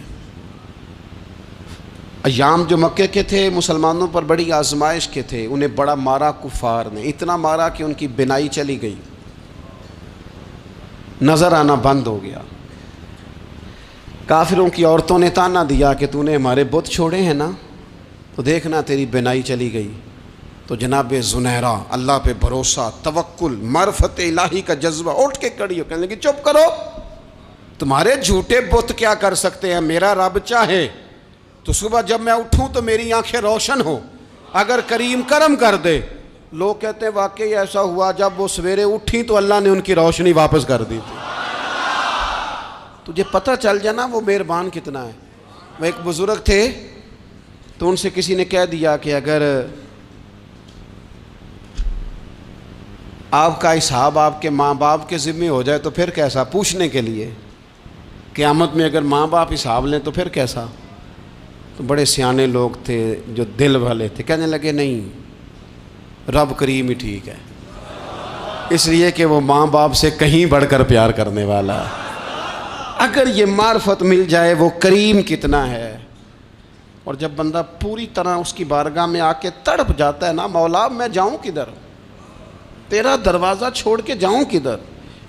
ایام جو مکے کے تھے مسلمانوں پر بڑی آزمائش کے تھے، انہیں بڑا مارا کفار نے، اتنا مارا کہ ان کی بینائی چلی گئی، نظر آنا بند ہو گیا۔ کافروں کی عورتوں نے تانا دیا کہ تو نے ہمارے بت چھوڑے ہیں نا، تو دیکھنا تیری بینائی چلی گئی۔ تو جناب زنیرہ اللہ پہ بھروسہ، توکل، معرفت الہی کا جذبہ، اٹھ کے کھڑی ہو کہنے لگی چپ کرو، تمہارے جھوٹے بت کیا کر سکتے ہیں، میرا رب چاہے تو صبح جب میں اٹھوں تو میری آنکھیں روشن ہو، اگر کریم کرم کر دے۔ لوگ کہتے ہیں واقعی ایسا ہوا، جب وہ سویرے اٹھیں تو اللہ نے ان کی روشنی واپس کر دی تھی۔ تجھے پتہ چل جانا وہ مہربان کتنا ہے۔ وہ ایک بزرگ تھے تو ان سے کسی نے کہہ دیا کہ اگر آپ کا حساب آپ کے ماں باپ کے ذمہ ہو جائے تو پھر کیسا، پوچھنے کے لیے قیامت میں اگر ماں باپ حساب لیں تو پھر کیسا۔ تو بڑے سیانے لوگ تھے جو دل والے تھے، کہنے لگے نہیں، رب کریم ہی ٹھیک ہے، اس لیے کہ وہ ماں باپ سے کہیں بڑھ کر پیار کرنے والا ہے۔ اگر یہ معرفت مل جائے وہ کریم کتنا ہے۔ اور جب بندہ پوری طرح اس کی بارگاہ میں آ کے تڑپ جاتا ہے نا، مولا میں جاؤں کدھر، تیرا دروازہ چھوڑ کے جاؤں کدھر۔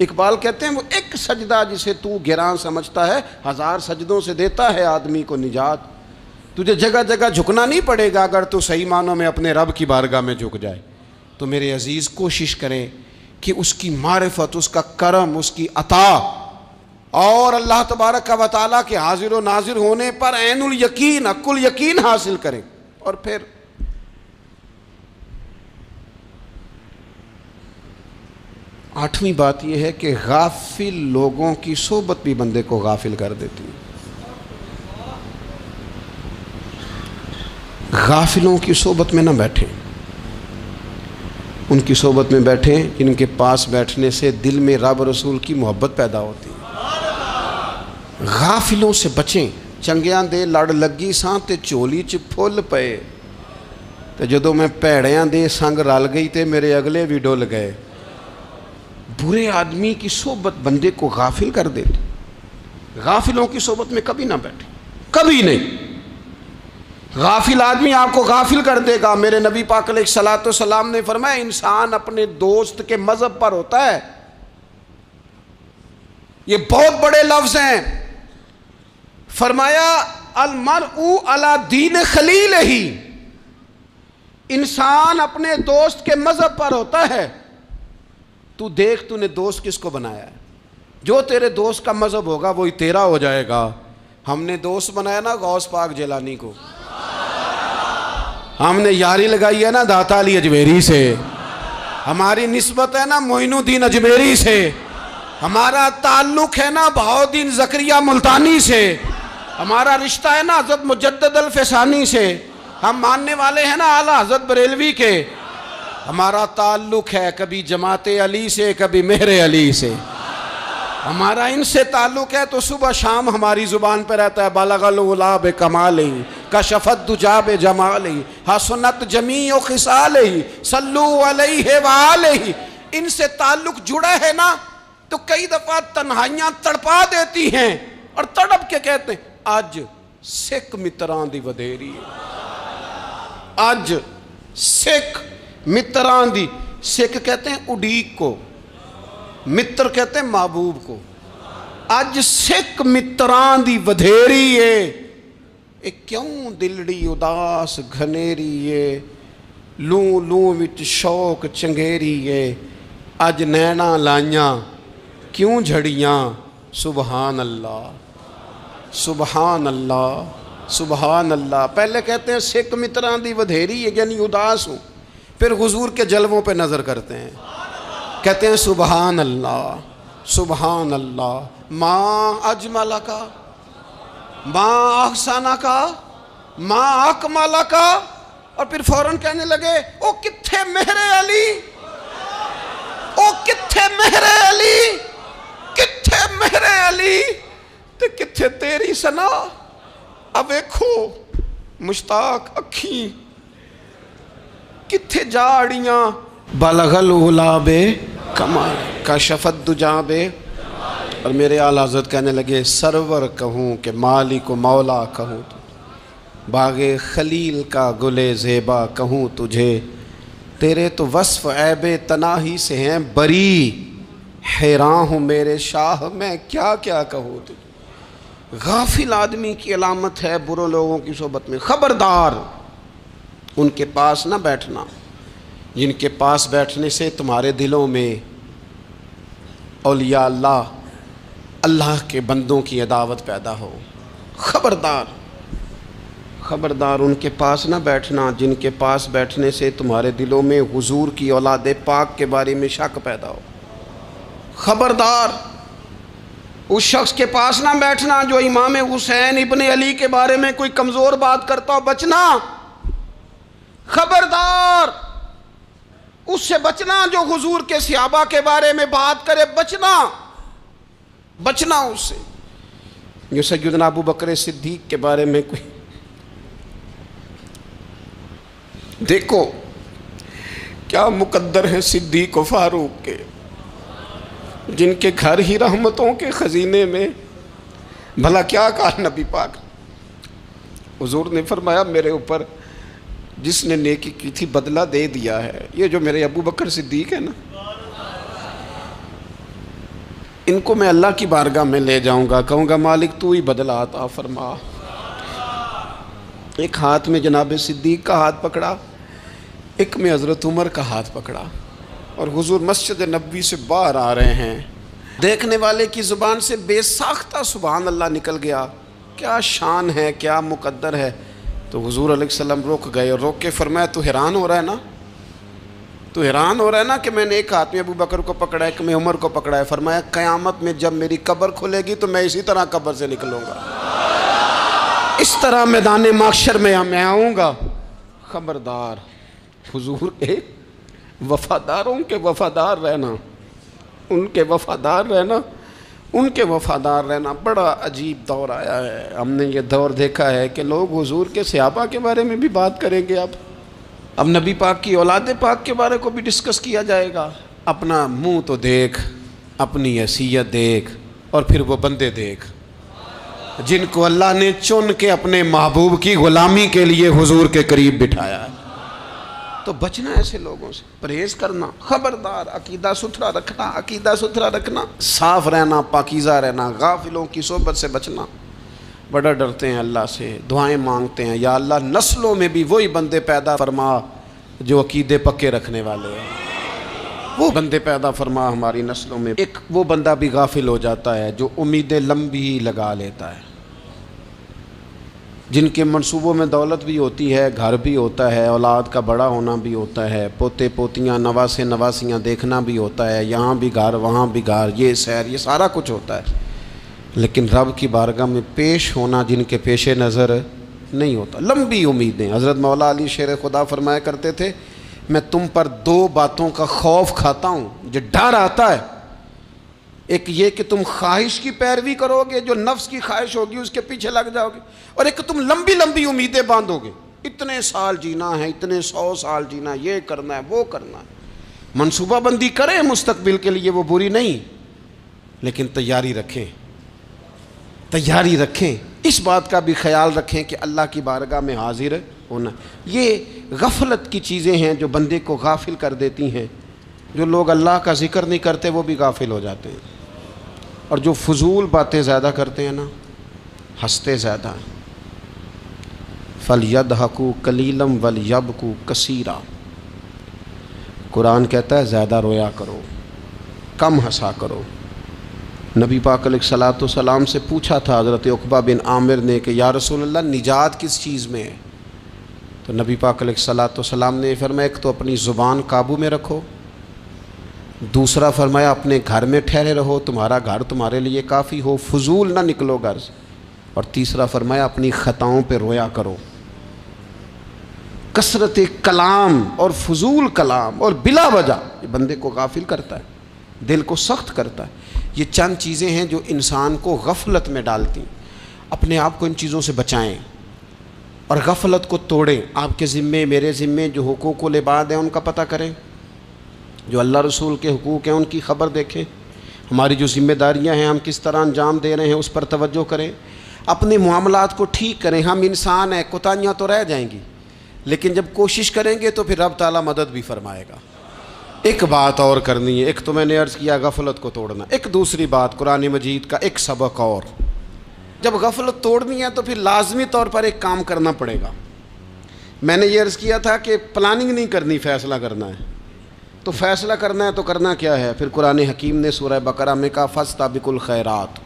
اقبال کہتے ہیں وہ ایک سجدہ جسے تو گراں سمجھتا ہے، 1000 سجدوں سے دیتا ہے آدمی کو نجات۔ تجھے جگہ جگہ جھکنا نہیں پڑے گا اگر تو صحیح معنوں میں اپنے رب کی بارگاہ میں جھک جائے۔ تو میرے عزیز کوشش کریں کہ اس کی معرفت، اس کا کرم، اس کی عطا اور اللہ تبارک و تعالیٰ کے حاضر و ناظر ہونے پر عین الیقین، حق الیقین حاصل کریں۔ اور پھر آٹھویں بات یہ ہے کہ غافل لوگوں کی صحبت بھی بندے کو غافل کر دیتی ہے۔ غافلوں کی صحبت میں نہ بیٹھیں، ان کی صحبت میں بیٹھیں جن کے پاس بیٹھنے سے دل میں رب رسول کی محبت پیدا ہوتی ہے۔ غافلوں سے بچیں۔ چنگیاں دے لڑ لگی ساں تے چولی چ پھل پئے، تے جدوں میں پیڑیاں دے سنگ رل گئی تے میرے اگلے بھی ڈول گئے۔ برے آدمی کی صحبت بندے کو غافل کر دیتی۔ غافلوں کی صحبت میں کبھی نہ بیٹھیں، کبھی نہیں۔ غافل آدمی آپ کو غافل کر دے گا۔ میرے نبی پاک علیہ الصلوۃ والسلام نے فرمایا انسان اپنے دوست کے مذہب پر ہوتا ہے۔ یہ بہت بڑے لفظ ہیں۔ فرمایا المرء علی دین خلیلہ، انسان اپنے دوست کے مذہب پر ہوتا ہے۔ تو دیکھ تو نے دوست کس کو بنایا ہے، جو تیرے دوست کا مذہب ہوگا وہی تیرا ہو جائے گا۔ ہم نے دوست بنایا نا غوث پاک جیلانی کو، ہم نے یاری لگائی ہے نا داتا علی اجمیری سے، ہماری نسبت ہے نا معین الدین اجمیری سے، ہمارا تعلق ہے نا بہاؤالدین زکریہ ملتانی سے، ہمارا رشتہ ہے نا حضرت مجدد الفسانی سے، ہم ماننے والے ہیں نا اعلیٰ حضرت بریلوی کے، ہمارا تعلق ہے کبھی جماعت علی سے کبھی مہر علی سے، ہمارا ان سے تعلق ہے تو صبح شام ہماری زبان پہ رہتا ہے بالغ العلا بکمالہ کشف الدجی بجمالہ حسنت جمیع خصالہ صلو علیہ وآلہ۔ ان سے تعلق جڑا ہے نا تو کئی دفعہ تنہائیاں تڑپا دیتی ہیں اور تڑپ کے کہتے ہیں آج سکھ متران دی ودھیری ہے، آج سکھ متران دی، سکھ کہتے ہیں اڈیق کو، متر کہتے ہیں محبوب کو، اج سکھ متران دی ودھیری ہے، اے کیوں دلڑی اداس گھنیری ہے، لوں لوں وچ شوق چنگیری ہے، اج نینا لائیاں کیوں جھڑیاں، سبحان اللہ سبحان اللہ سبحان اللہ۔ پہلے کہتے ہیں سکھ متران دی ودھیری ہے یعنی اداس ہوں، پھر حضور کے جلووں پہ نظر کرتے ہیں، کہتے ہیں سبحان اللہ سبحان اللہ، ماں اجمل کا ماں احسن کا ماں اکمل کا، اور پھر فوراً کہنے لگے او کتھے مہر علی، او کتھے مہر علی، کتھے مہر علی تے کتھے تیری سنا، اب ویکھو مشتاق اکھیں کتھے جاڑیاں، بلغ العلا بے کمال کشف الدجی بے، اور میرے اعلیٰ حضرت کہنے لگے سرور کہوں کہ مالک و مولا کہوں، باغ خلیل کا گلے زیبا کہوں تجھے، تیرے تو وصف عیب تناہی سے ہیں بری، حیران ہوں میرے شاہ میں کیا کیا کہوں تجھے۔ غافل آدمی کی علامت ہے برے لوگوں کی صحبت میں، خبردار ان کے پاس نہ بیٹھنا جن کے پاس بیٹھنے سے تمہارے دلوں میں اولیاء اللہ اللہ کے بندوں کی عداوت پیدا ہو، خبردار خبردار ان کے پاس نہ بیٹھنا جن کے پاس بیٹھنے سے تمہارے دلوں میں حضور کی اولاد پاک کے بارے میں شک پیدا ہو، خبردار اس شخص کے پاس نہ بیٹھنا جو امام حسین ابن علی کے بارے میں کوئی کمزور بات کرتا ہو، بچنا، خبردار اس سے بچنا جو حضور کے صحابہ کے بارے میں بات کرے، بچنا بچنا اس سے، جو سیدنا ابو بکر صدیق کے بارے میں کوئی، دیکھو کیا مقدر ہیں صدیق و فاروق کے، جن کے گھر ہی رحمتوں کے خزینے میں، بھلا کیا کہا نبی پاک، حضور نے فرمایا میرے اوپر جس نے نیکی کی تھی بدلہ دے دیا ہے، یہ جو میرے ابو بکر صدیق ہے نا، ان کو میں اللہ کی بارگاہ میں لے جاؤں گا، کہوں گا مالک تو ہی بدلہ عطا فرما۔ ایک ہاتھ میں جناب صدیق کا ہاتھ پکڑا، ایک میں حضرت عمر کا ہاتھ پکڑا، اور حضور مسجد نبوی سے باہر آ رہے ہیں، دیکھنے والے کی زبان سے بے ساختہ سبحان اللہ نکل گیا، کیا شان ہے کیا مقدر ہے۔ تو حضور علیہ السلام رک گئے اور روک کے فرمایا تو حیران ہو رہا ہے نا، تو حیران ہو رہا ہے نا کہ میں نے ایک ہاتھ میں ابو بکر کو پکڑا ہے، ایک میں عمر کو پکڑا ہے، فرمایا قیامت میں جب میری قبر کھلے گی تو میں اسی طرح قبر سے نکلوں گا، اس طرح میدان محشر میں میں آؤں گا۔ خبردار حضور ایک وفاداروں کے وفادار رہنا، ان کے وفادار رہنا، ان کے وفادار رہنا بڑا عجیب دور آیا ہے۔ ہم نے یہ دور دیکھا ہے کہ لوگ حضور کے صحابہ کے بارے میں بھی بات کریں گے، اب نبی پاک کی اولاد پاک کے بارے کو بھی ڈسکس کیا جائے گا۔ اپنا منہ تو دیکھ، اپنی حیثیت دیکھ، اور پھر وہ بندے دیکھ جن کو اللہ نے چن کے اپنے محبوب کی غلامی کے لیے حضور کے قریب بٹھایا ہے۔ تو بچنا ایسے لوگوں سے، پرہیز کرنا، خبردار عقیدہ ستھرا رکھنا، عقیدہ ستھرا رکھنا، صاف رہنا، پاکیزہ رہنا، غافلوں کی صحبت سے بچنا۔ بڑا ڈرتے ہیں اللہ سے، دعائیں مانگتے ہیں یا اللہ نسلوں میں بھی وہی بندے پیدا فرما جو عقیدے پکے رکھنے والے ہیں، وہ بندے پیدا فرما ہماری نسلوں میں۔ ایک وہ بندہ بھی غافل ہو جاتا ہے جو امیدیں لمبی لگا لیتا ہے، جن کے منصوبوں میں دولت بھی ہوتی ہے، گھر بھی ہوتا ہے، اولاد کا بڑا ہونا بھی ہوتا ہے، پوتے پوتیاں نواسے نواسیاں دیکھنا بھی ہوتا ہے، یہاں بھی گھر وہاں بھی گھر، یہ سیر، یہ سارا کچھ ہوتا ہے، لیکن رب کی بارگاہ میں پیش ہونا جن کے پیش نظر نہیں ہوتا۔ لمبی امیدیں۔ حضرت مولا علی شیر خدا فرمایا کرتے تھے، میں تم پر دو باتوں کا خوف کھاتا ہوں، جو ڈر آتا ہے، ایک یہ کہ تم خواہش کی پیروی کرو گے، جو نفس کی خواہش ہوگی اس کے پیچھے لگ جاؤ گے، اور ایک کہ تم لمبی لمبی امیدیں باندھو گے، اتنے سال جینا ہے، اتنے 100 سال جینا، یہ کرنا ہے وہ کرنا ہے۔ منصوبہ بندی کریں مستقبل کے لیے، وہ بری نہیں، لیکن تیاری رکھیں، تیاری رکھیں، اس بات کا بھی خیال رکھیں کہ اللہ کی بارگاہ میں حاضر ہونا۔ یہ غفلت کی چیزیں ہیں جو بندے کو غافل کر دیتی ہیں۔ جو لوگ اللہ کا ذکر نہیں کرتے وہ بھی غافل ہو جاتے ہیں، اور جو فضول باتیں زیادہ کرتے ہیں نا، ہنستے زیادہ ہیں۔ فَلْيَضْحَكُوا قَلِيلًا وَلْيَبْكُوا كَثِيرًا، قرآن کہتا ہے زیادہ رویا کرو، کم ہنسا کرو۔ نبی پاک علیہ الصلوۃ والسلام سے پوچھا تھا حضرت عقبہ بن عامر نے کہ یا رسول اللہ نجات کس چیز میں ہے؟ تو نبی پاک علیہ الصلوۃ والسلام نے فرمایا ایک تو اپنی زبان قابو میں رکھو، دوسرا فرمایا اپنے گھر میں ٹھہرے رہو، تمہارا گھر تمہارے لیے کافی ہو، فضول نہ نکلو گھر سے، اور تیسرا فرمایا اپنی خطاؤں پہ رویا کرو۔ کثرت کلام اور فضول کلام اور بلا وجہ یہ بندے کو غافل کرتا ہے، دل کو سخت کرتا ہے۔ یہ چند چیزیں ہیں جو انسان کو غفلت میں ڈالتی ہیں۔ اپنے آپ کو ان چیزوں سے بچائیں اور غفلت کو توڑیں۔ آپ کے ذمے، میرے ذمے جو حقوق العباد ہیں ان کا پتہ کریں، جو اللہ رسول کے حقوق ہیں ان کی خبر دیکھیں، ہماری جو ذمہ داریاں ہیں ہم کس طرح انجام دے رہے ہیں اس پر توجہ کریں، اپنے معاملات کو ٹھیک کریں۔ ہم انسان ہیں، کوتاہیاں تو رہ جائیں گی، لیکن جب کوشش کریں گے تو پھر رب تعالیٰ مدد بھی فرمائے گا۔ ایک بات اور کرنی ہے، ایک تو میں نے عرض کیا غفلت کو توڑنا، ایک دوسری بات قرآن مجید کا ایک سبق اور، جب غفلت توڑنی ہے تو پھر لازمی طور پر ایک کام کرنا پڑے گا۔ میں نے یہ عرض کیا تھا کہ پلاننگ نہیں کرنی، فیصلہ کرنا ہے۔ تو فیصلہ کرنا ہے تو کرنا کیا ہے؟ پھر قرآن حکیم نے سورہ بقرہ میں کہا فاستبقوا الخیرات،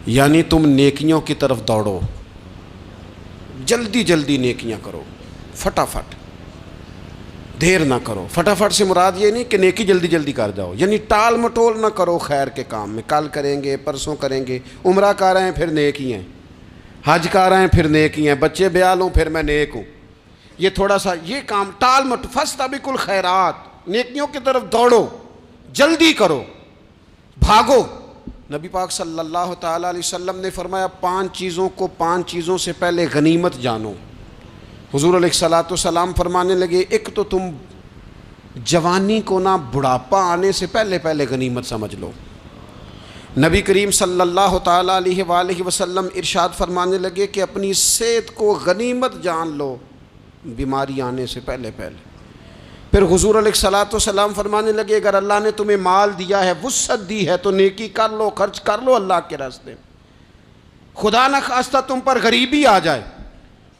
یعنی تم نیکیوں کی طرف دوڑو، جلدی جلدی نیکیاں کرو، فٹافٹ، دیر نہ کرو۔ فٹافٹ سے مراد یہ نہیں کہ نیکی جلدی جلدی کر جاؤ، یعنی ٹال مٹول نہ کرو خیر کے کام میں، کل کریں گے، پرسوں کریں گے، عمرہ کر رہے ہیں پھر نیکی ہیں، حج کر رہے ہیں پھر نیکی ہیں، بچے بیال ہوں پھر میں نیک ہوں، یہ تھوڑا سا یہ کام ٹال مٹ۔ فاستبقوا الخیرات، نیکیوں کی طرف دوڑو، جلدی کرو، بھاگو۔ نبی پاک صلی اللہ تعالیٰ علیہ وسلم نے فرمایا 5 چیزوں سے پہلے غنیمت جانو۔ حضور علیہ الصلوۃ والسلام فرمانے لگے ایک تو تم جوانی کو نہ بڑھاپا آنے سے پہلے پہلے غنیمت سمجھ لو۔ نبی کریم صلی اللہ تعالیٰ علیہ وآلہ وسلم ارشاد فرمانے لگے کہ اپنی صحت کو غنیمت جان لو، بیماری آنے سے پہلے پہلے۔ پھر حضور علیہ الصلوۃ والسلام فرمانے لگے اگر اللہ نے تمہیں مال دیا ہے، وسعت دی ہے، تو نیکی کر لو، خرچ کر لو اللہ کے راستے میں، خدا نہ خواستہ تم پر غریبی آ جائے۔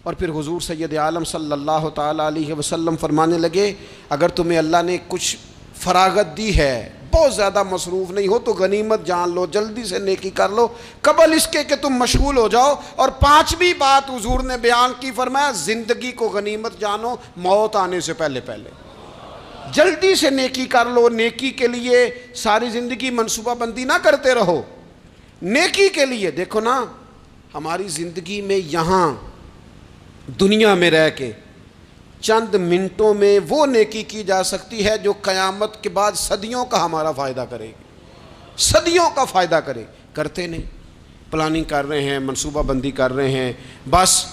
اور پھر حضور سید عالم صلی اللہ تعالیٰ علیہ وسلم فرمانے لگے اگر تمہیں اللہ نے کچھ فراغت دی ہے، بہت زیادہ مصروف نہیں ہو، تو غنیمت جان لو، جلدی سے نیکی کر لو قبل اس کے کہ تم مشغول ہو جاؤ۔ اور 5ویں بات حضور نے بیان کی، فرمایا زندگی کو غنیمت جانو، موت آنے سے پہلے پہلے جلدی سے نیکی کر لو۔ نیکی کے لیے ساری زندگی منصوبہ بندی نہ کرتے رہو، نیکی کے لیے دیکھو نا، ہماری زندگی میں یہاں دنیا میں رہ کے چند منٹوں میں وہ نیکی کی جا سکتی ہے جو قیامت کے بعد صدیوں کا ہمارا فائدہ کرے گی، صدیوں کا فائدہ کرتے نہیں۔ پلاننگ کر رہے ہیں، منصوبہ بندی کر رہے ہیں، بس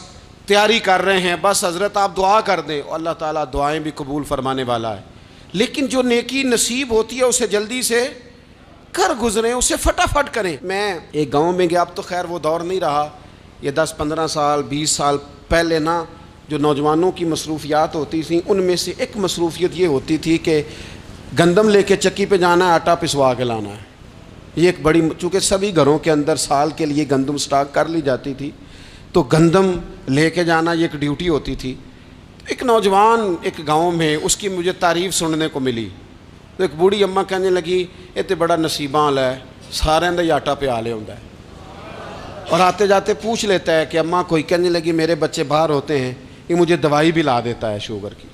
تیاری کر رہے ہیں، بس حضرت آپ دعا کر دیں، اللہ تعالیٰ دعائیں بھی قبول فرمانے والا ہے، لیکن جو نیکی نصیب ہوتی ہے اسے جلدی سے کر گزریں، اسے فٹافٹ کریں۔ میں ایک گاؤں میں گیا، اب تو خیر وہ دور نہیں رہا، یہ 10-15 سال 20 سال پہلے نا جو نوجوانوں کی مصروفیات ہوتی تھیں ان میں سے ایک مصروفیت یہ ہوتی تھی کہ گندم لے کے چکی پہ جانا ہے، آٹا پسوا کے لانا ہے۔ یہ ایک بڑی، چونکہ سبھی گھروں کے اندر سال کے لیے گندم سٹاک کر لی جاتی تھی، تو گندم لے کے جانا یہ ایک ڈیوٹی ہوتی تھی۔ ایک نوجوان ایک گاؤں میں، اس کی مجھے تعریف سننے کو ملی، تو ایک بوڑھی اماں کہنے لگی یہ تو بڑا نصیباں والا ہے، سارے دا آٹا پیا لے ہوندا ہے۔ اور آتے جاتے پوچھ لیتا ہے کہ اماں کوئی کہنے لگی میرے بچے باہر ہوتے ہیں، یہ مجھے دوائی بھی لا دیتا ہے شوگر کی،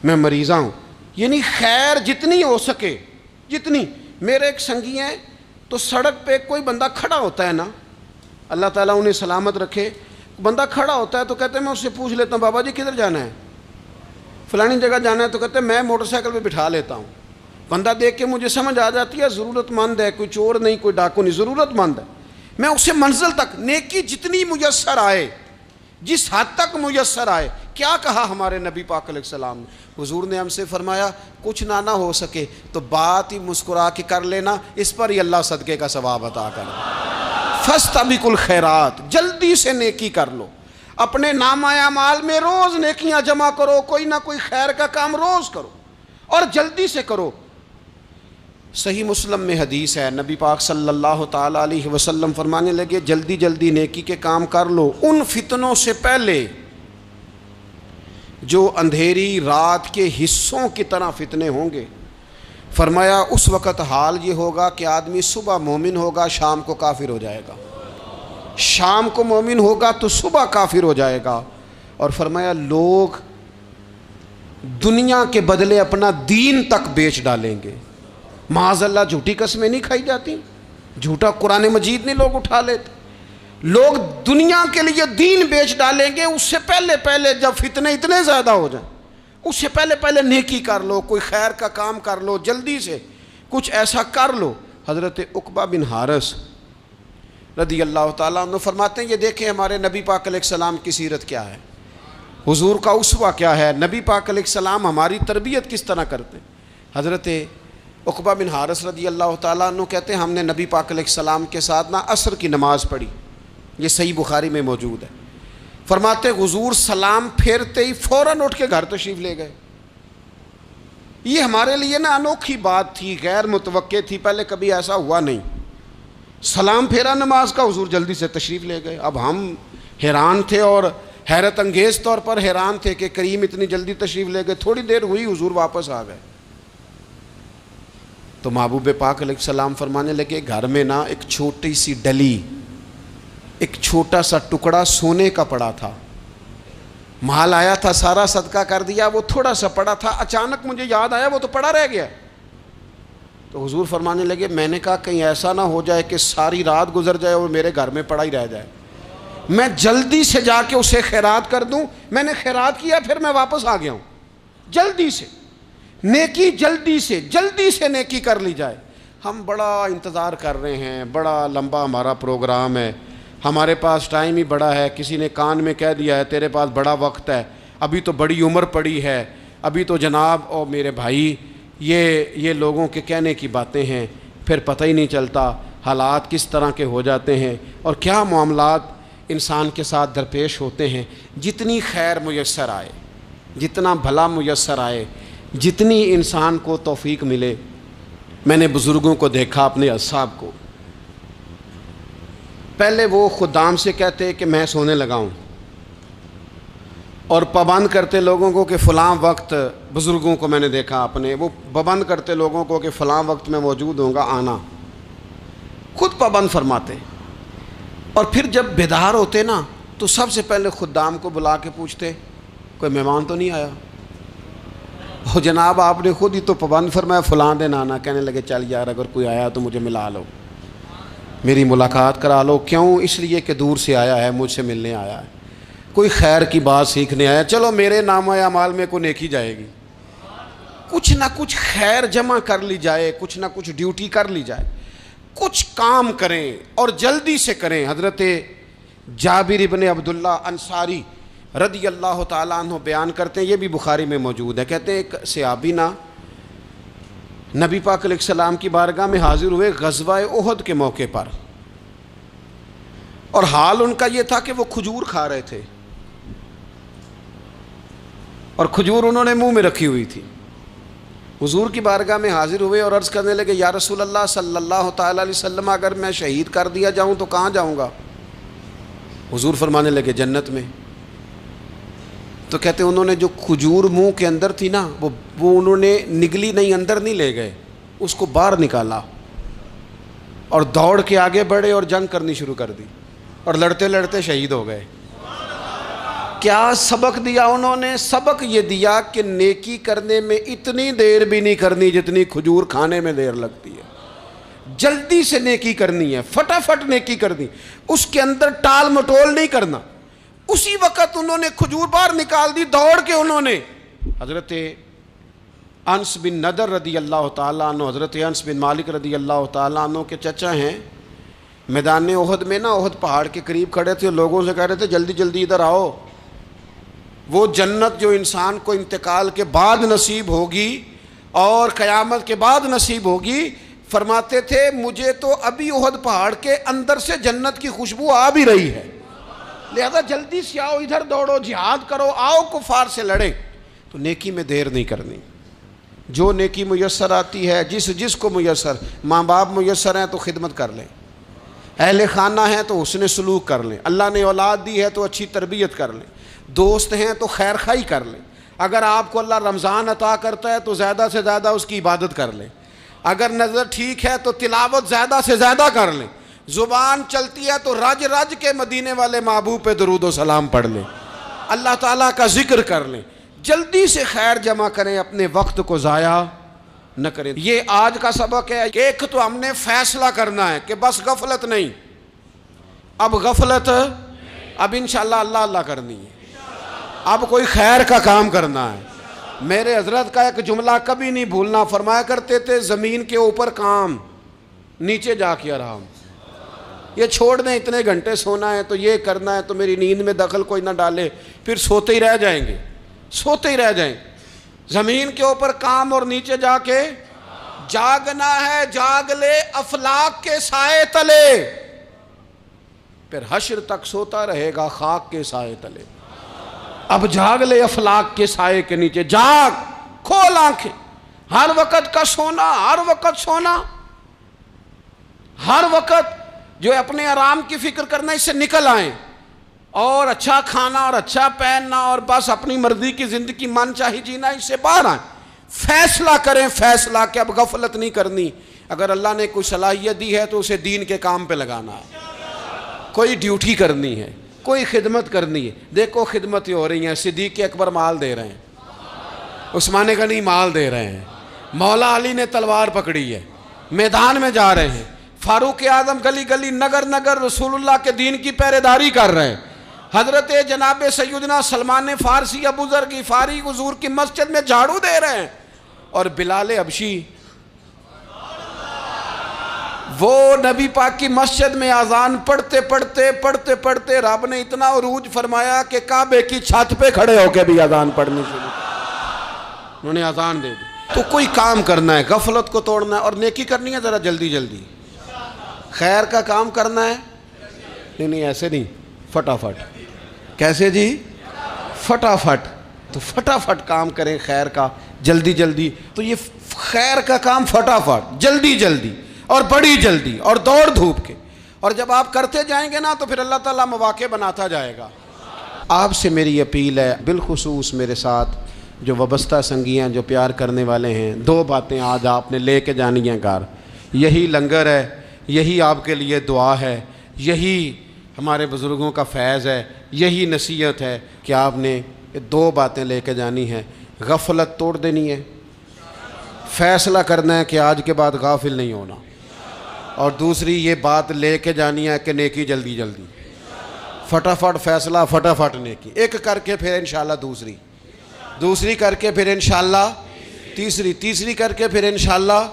میں مریضہ ہوں۔ یعنی خیر جتنی ہو سکے، جتنی۔ میرے ایک سنگی ہیں تو سڑک پہ کوئی بندہ کھڑا ہوتا ہے نا، اللہ تعالیٰ انہیں سلامت رکھے، بندہ کھڑا ہوتا ہے تو کہتے ہیں میں اس سے پوچھ لیتا ہوں بابا جی کدھر جانا ہے، فلانی جگہ جانا ہے، تو کہتے ہیں میں موٹر سائیکل پہ بٹھا لیتا ہوں۔ بندہ دیکھ کے مجھے سمجھ آ جاتی ہے ضرورت مند ہے، کوئی چور نہیں، کوئی ڈاکو نہیں، ضرورت مند ہے۔ میں اسے منزل تک نیکی جتنی میسر آئے، جس حد تک میسر آئے۔ کیا کہا ہمارے نبی پاک علیہ السلام نے؟ حضور نے ہم سے فرمایا کچھ نہ ہو سکے تو بات ہی مسکرا کے کر لینا، اس پر ہی اللہ صدقے کا ثواب عطا کرے۔ فاستبقوا الخیرات، جلدی سے نیکی کر لو، اپنے نامہ اعمال میں روز نیکیاں جمع کرو، کوئی نہ کوئی خیر کا کام روز کرو اور جلدی سے کرو۔ صحیح مسلم میں حدیث ہے، نبی پاک صلی اللہ تعالیٰ علیہ وسلم فرمانے لگے جلدی جلدی نیکی کے کام کر لو ان فتنوں سے پہلے جو اندھیری رات کے حصوں کی طرح فتنے ہوں گے۔ فرمایا اس وقت حال یہ ہوگا کہ آدمی صبح مومن ہوگا، شام کو کافر ہو جائے گا، شام کو مومن ہوگا تو صبح کافر ہو جائے گا۔ اور فرمایا لوگ دنیا کے بدلے اپنا دین تک بیچ ڈالیں گے۔ معاذ اللہ جھوٹی قسمیں نہیں کھائی جاتی، جھوٹا قرآن مجید نہیں لوگ اٹھا لیتے، لوگ دنیا کے لیے دین بیچ ڈالیں گے۔ اس سے پہلے جب فتنے اتنے زیادہ ہو جائیں، اس سے پہلے نیکی کر لو، کوئی خیر کا کام کر لو، جلدی سے کچھ ایسا کر لو۔ حضرت عقبہ بن حارث رضی اللہ تعالیٰ عنہ فرماتے ہیں یہ دیکھیں ہمارے نبی پاک علیہ السلام کی سیرت کیا ہے، حضور کا اسوہ کیا ہے، نبی پاک علیہ السلام ہماری تربیت کس طرح کرتے ہیں۔ حضرت عقبہ بن حارث رضی اللہ تعالیٰ عنہ کہتے ہیں ہم نے نبی پاک علیہ السلام کے ساتھ عصر کی نماز پڑھی، یہ صحیح بخاری میں موجود ہے۔ فرماتے حضور سلام پھیرتے ہی فوراً اٹھ کے گھر تشریف لے گئے۔ یہ ہمارے لیے انوکھی بات تھی، غیر متوقع تھی، پہلے کبھی ایسا ہوا نہیں۔ سلام پھیرا نماز کا، حضور جلدی سے تشریف لے گئے۔ اب ہم حیران تھے اور حیرت انگیز طور پر حیران تھے کہ کریم اتنی جلدی تشریف لے گئے۔ تھوڑی دیر ہوئی حضور واپس آ گئے تو محبوب پاک علیہ السلام فرمانے لگے گھر میں ایک چھوٹی سی ڈلی، ایک چھوٹا سا ٹکڑا سونے کا پڑا تھا، مال آیا تھا سارا صدقہ کر دیا، وہ تھوڑا سا پڑا تھا، اچانک مجھے یاد آیا وہ تو پڑا رہ گیا۔ تو حضور فرمانے لگے میں نے کہا کہیں ایسا نہ ہو جائے کہ ساری رات گزر جائے اور میرے گھر میں پڑا ہی رہ جائے، میں جلدی سے جا کے اسے خیرات کر دوں۔ میں نے خیرات کیا پھر میں واپس آ گیا ہوں۔ جلدی سے نیکی، جلدی سے نیکی کر لی جائے۔ ہم بڑا انتظار کر رہے ہیں، بڑا لمبا ہمارا پروگرام ہے، ہمارے پاس ٹائم ہی بڑا ہے، کسی نے کان میں کہہ دیا ہے تیرے پاس بڑا وقت ہے، ابھی تو بڑی عمر پڑی ہے، ابھی تو جناب او میرے بھائی یہ لوگوں کے کہنے کی باتیں ہیں، پھر پتہ ہی نہیں چلتا حالات کس طرح کے ہو جاتے ہیں اور کیا معاملات انسان کے ساتھ درپیش ہوتے ہیں۔ جتنی خیر میسر آئے، جتنا بھلا میسر آئے، جتنی انسان کو توفیق ملے۔ میں نے بزرگوں کو دیکھا، اپنے اصحاب کو، پہلے وہ خدام سے کہتے کہ میں سونے لگا ہوں اور پابند کرتے لوگوں کو کہ فلاں وقت، بزرگوں کو میں نے دیکھا اپنے، وہ پابند کرتے لوگوں کو کہ فلاں وقت میں موجود ہوں گا آنا، خود پابند فرماتے، اور پھر جب بیدار ہوتے تو سب سے پہلے خدام کو بلا کے پوچھتے کوئی مہمان تو نہیں آیا؟ وہ جناب آپ نے خود ہی تو پابند فرمایا فلاں دن آنا۔ کہنے لگے چل یار اگر کوئی آیا تو مجھے ملا لو، میری ملاقات کرا لو۔ کیوں؟ اس لیے کہ دور سے آیا ہے، مجھ سے ملنے آیا ہے، کوئی خیر کی بات سیکھنے آیا، چلو میرے نامہ اعمال میں کوئی نیکی جائے گی، کچھ نہ کچھ خیر جمع کر لی جائے، کچھ نہ کچھ ڈیوٹی کر لی جائے، کچھ کام کریں اور جلدی سے کریں۔ حضرت جابر ابن عبداللہ انصاری رضی اللہ تعالیٰ عنہ بیان کرتے ہیں، یہ بھی بخاری میں موجود ہے، کہتے ہیں ایک صحابی نبی پاک علیہ السلام کی بارگاہ میں حاضر ہوئے غزوہ احد کے موقع پر، اور حال ان کا یہ تھا کہ وہ کھجور کھا رہے تھے اور کھجور انہوں نے منہ میں رکھی ہوئی تھی۔ حضور کی بارگاہ میں حاضر ہوئے اور عرض کرنے لگے یا رسول اللہ صلی اللہ تعالیٰ علیہ وسلم اگر میں شہید کر دیا جاؤں تو کہاں جاؤں گا؟ حضور فرمانے لگے جنت میں۔ تو کہتے انہوں نے جو کھجور منہ کے اندر تھی وہ انہوں نے نگلی نہیں، اندر نہیں لے گئے، اس کو باہر نکالا اور دوڑ کے آگے بڑھے اور جنگ کرنی شروع کر دی۔ اور لڑتے لڑتے شہید ہو گئے۔ کیا سبق دیا انہوں نے؟ سبق یہ دیا کہ نیکی کرنے میں اتنی دیر بھی نہیں کرنی جتنی کھجور کھانے میں دیر لگتی ہے۔ جلدی سے نیکی کرنی ہے، فٹافٹ نیکی کرنی، اس کے اندر ٹال مٹول نہیں کرنا۔ اسی وقت انہوں نے کھجور باہر نکال دی، دوڑ کے انہوں نے حضرت انس بن نضر رضی اللہ تعالیٰ عنہ، حضرت انس بن مالک رضی اللہ تعالیٰ عنہ کے چچا ہیں، میدان احد میں نا، احد پہاڑ کے قریب کھڑے تھے، لوگوں سے کہہ رہے تھے جلدی جلدی ادھر آؤ، وہ جنت جو انسان کو انتقال کے بعد نصیب ہوگی اور قیامت کے بعد نصیب ہوگی، فرماتے تھے مجھے تو ابھی احد پہاڑ کے اندر سے جنت کی خوشبو آ بھی رہی ہے، لہذا جلدی سے آؤ، ادھر دوڑو، جہاد کرو، آؤ کفار سے لڑیں۔ تو نیکی میں دیر نہیں کرنی، جو نیکی میسر آتی ہے، جس کو میسر، ماں باپ میسر ہیں تو خدمت کر لیں، اہل خانہ ہیں تو حسن سلوک کر لیں، اللہ نے اولاد دی ہے تو اچھی تربیت کر لیں، دوست ہیں تو خیر خواہی کر لیں، اگر آپ کو اللہ رمضان عطا کرتا ہے تو زیادہ سے زیادہ اس کی عبادت کر لیں، اگر نظر ٹھیک ہے تو تلاوت زیادہ سے زیادہ کر لیں، زبان چلتی ہے تو رج رج کے مدینے والے محبوب پہ درود و سلام پڑھ لیں، اللہ تعالیٰ کا ذکر کر لیں، جلدی سے خیر جمع کریں، اپنے وقت کو ضائع نہ کریں۔ یہ آج کا سبق ہے کہ ایک تو ہم نے فیصلہ کرنا ہے کہ بس غفلت نہیں، اب غفلت، اب انشاءاللہ اللہ اللہ کرنی ہے، اب کوئی خیر کا کام کرنا ہے۔ میرے حضرت کا ایک جملہ کبھی نہیں بھولنا، فرمایا کرتے تھے زمین کے اوپر کام، نیچے جا کے آرام، یہ چھوڑ دیں اتنے گھنٹے سونا ہے تو یہ کرنا ہے تو میری نیند میں دخل کوئی نہ ڈالے، پھر سوتے ہی رہ جائیں گے، سوتے ہی رہ جائیں گے۔ زمین کے اوپر کام اور نیچے جا کے جاگنا ہے، جاگ لے افلاک کے سائے تلے، پھر حشر تک سوتا رہے گا خاک کے سائے تلے۔ اب جاگ لے افلاک کے سائے کے نیچے، جاگ، کھول آنکھیں، ہر وقت کا سونا، ہر وقت سونا، ہر وقت جو اپنے آرام کی فکر کرنا، اس سے نکل آئیں اور اچھا کھانا اور اچھا پہننا اور بس اپنی مرضی کی زندگی من چاہی جینا، اس سے باہر آئیں، فیصلہ کریں، فیصلہ کہ اب غفلت نہیں کرنی، اگر اللہ نے کوئی صلاحیت دی ہے تو اسے دین کے کام پہ لگانا ہے، کوئی ڈیوٹی کرنی ہے، کوئی خدمت کرنی ہے۔ دیکھو خدمتیں ہو رہی ہیں، صدیق اکبر مال دے رہے ہیں، عثمان غنی مال دے رہے ہیں، مولا علی نے تلوار پکڑی ہے، میدان میں جا رہے ہیں، فاروق اعظم گلی گلی نگر نگر رسول اللہ کے دین کی پہرے داری کر رہے ہیں، حضرت جناب سیدنا سلمان فارسی ابو ذر غفاری حضور کی مسجد میں جھاڑو دے رہے ہیں، اور بلال حبشی وہ نبی پاک کی مسجد میں اذان پڑھتے پڑھتے رب نے اتنا عروج فرمایا کہ کعبے کی چھت پہ کھڑے ہو کے بھی اذان پڑھنی شروع، انہوں نے اذان دے دی۔ تو کوئی کام کرنا ہے، غفلت کو توڑنا ہے اور نیکی کرنی ہے، ذرا جلدی جلدی خیر کا کام کرنا ہے، نہیں ایسے نہیں، فٹافٹ، کیسے جی؟ فٹافٹ، تو فٹافٹ کام کریں خیر کا، جلدی جلدی، تو یہ خیر کا کام فٹافٹ، جلدی جلدی اور بڑی جلدی اور دوڑ دھوپ کے، اور جب آپ کرتے جائیں گے نا تو پھر اللہ تعالیٰ مواقع بناتا جائے گا۔ آپ سے میری اپیل ہے، بالخصوص میرے ساتھ جو وابستہ سنگی ہیں، جو پیار کرنے والے ہیں، دو باتیں آج آپ نے لے کے جانی ہیں گھر، یہی لنگر ہے، یہی آپ کے لیے دعا ہے، یہی ہمارے بزرگوں کا فیض ہے، یہی نصیحت ہے کہ آپ نے یہ دو باتیں لے کے جانی ہیں، غفلت توڑ دینی ہے، فیصلہ کرنا ہے کہ آج کے بعد غافل نہیں ہونا، اور دوسری یہ بات لے کے جانی ہے کہ نیکی جلدی جلدی، فٹافٹ فیصلہ، فٹافٹ نیکی، ایک کر کے پھر انشاءاللہ دوسری کر کے پھر انشاءاللہ تیسری کر کے پھر انشاءاللہ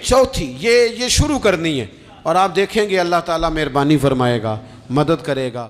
چوتھی، یہ شروع کرنی ہے، اور آپ دیکھیں گے اللہ تعالیٰ مہربانی فرمائے گا، مدد کرے گا۔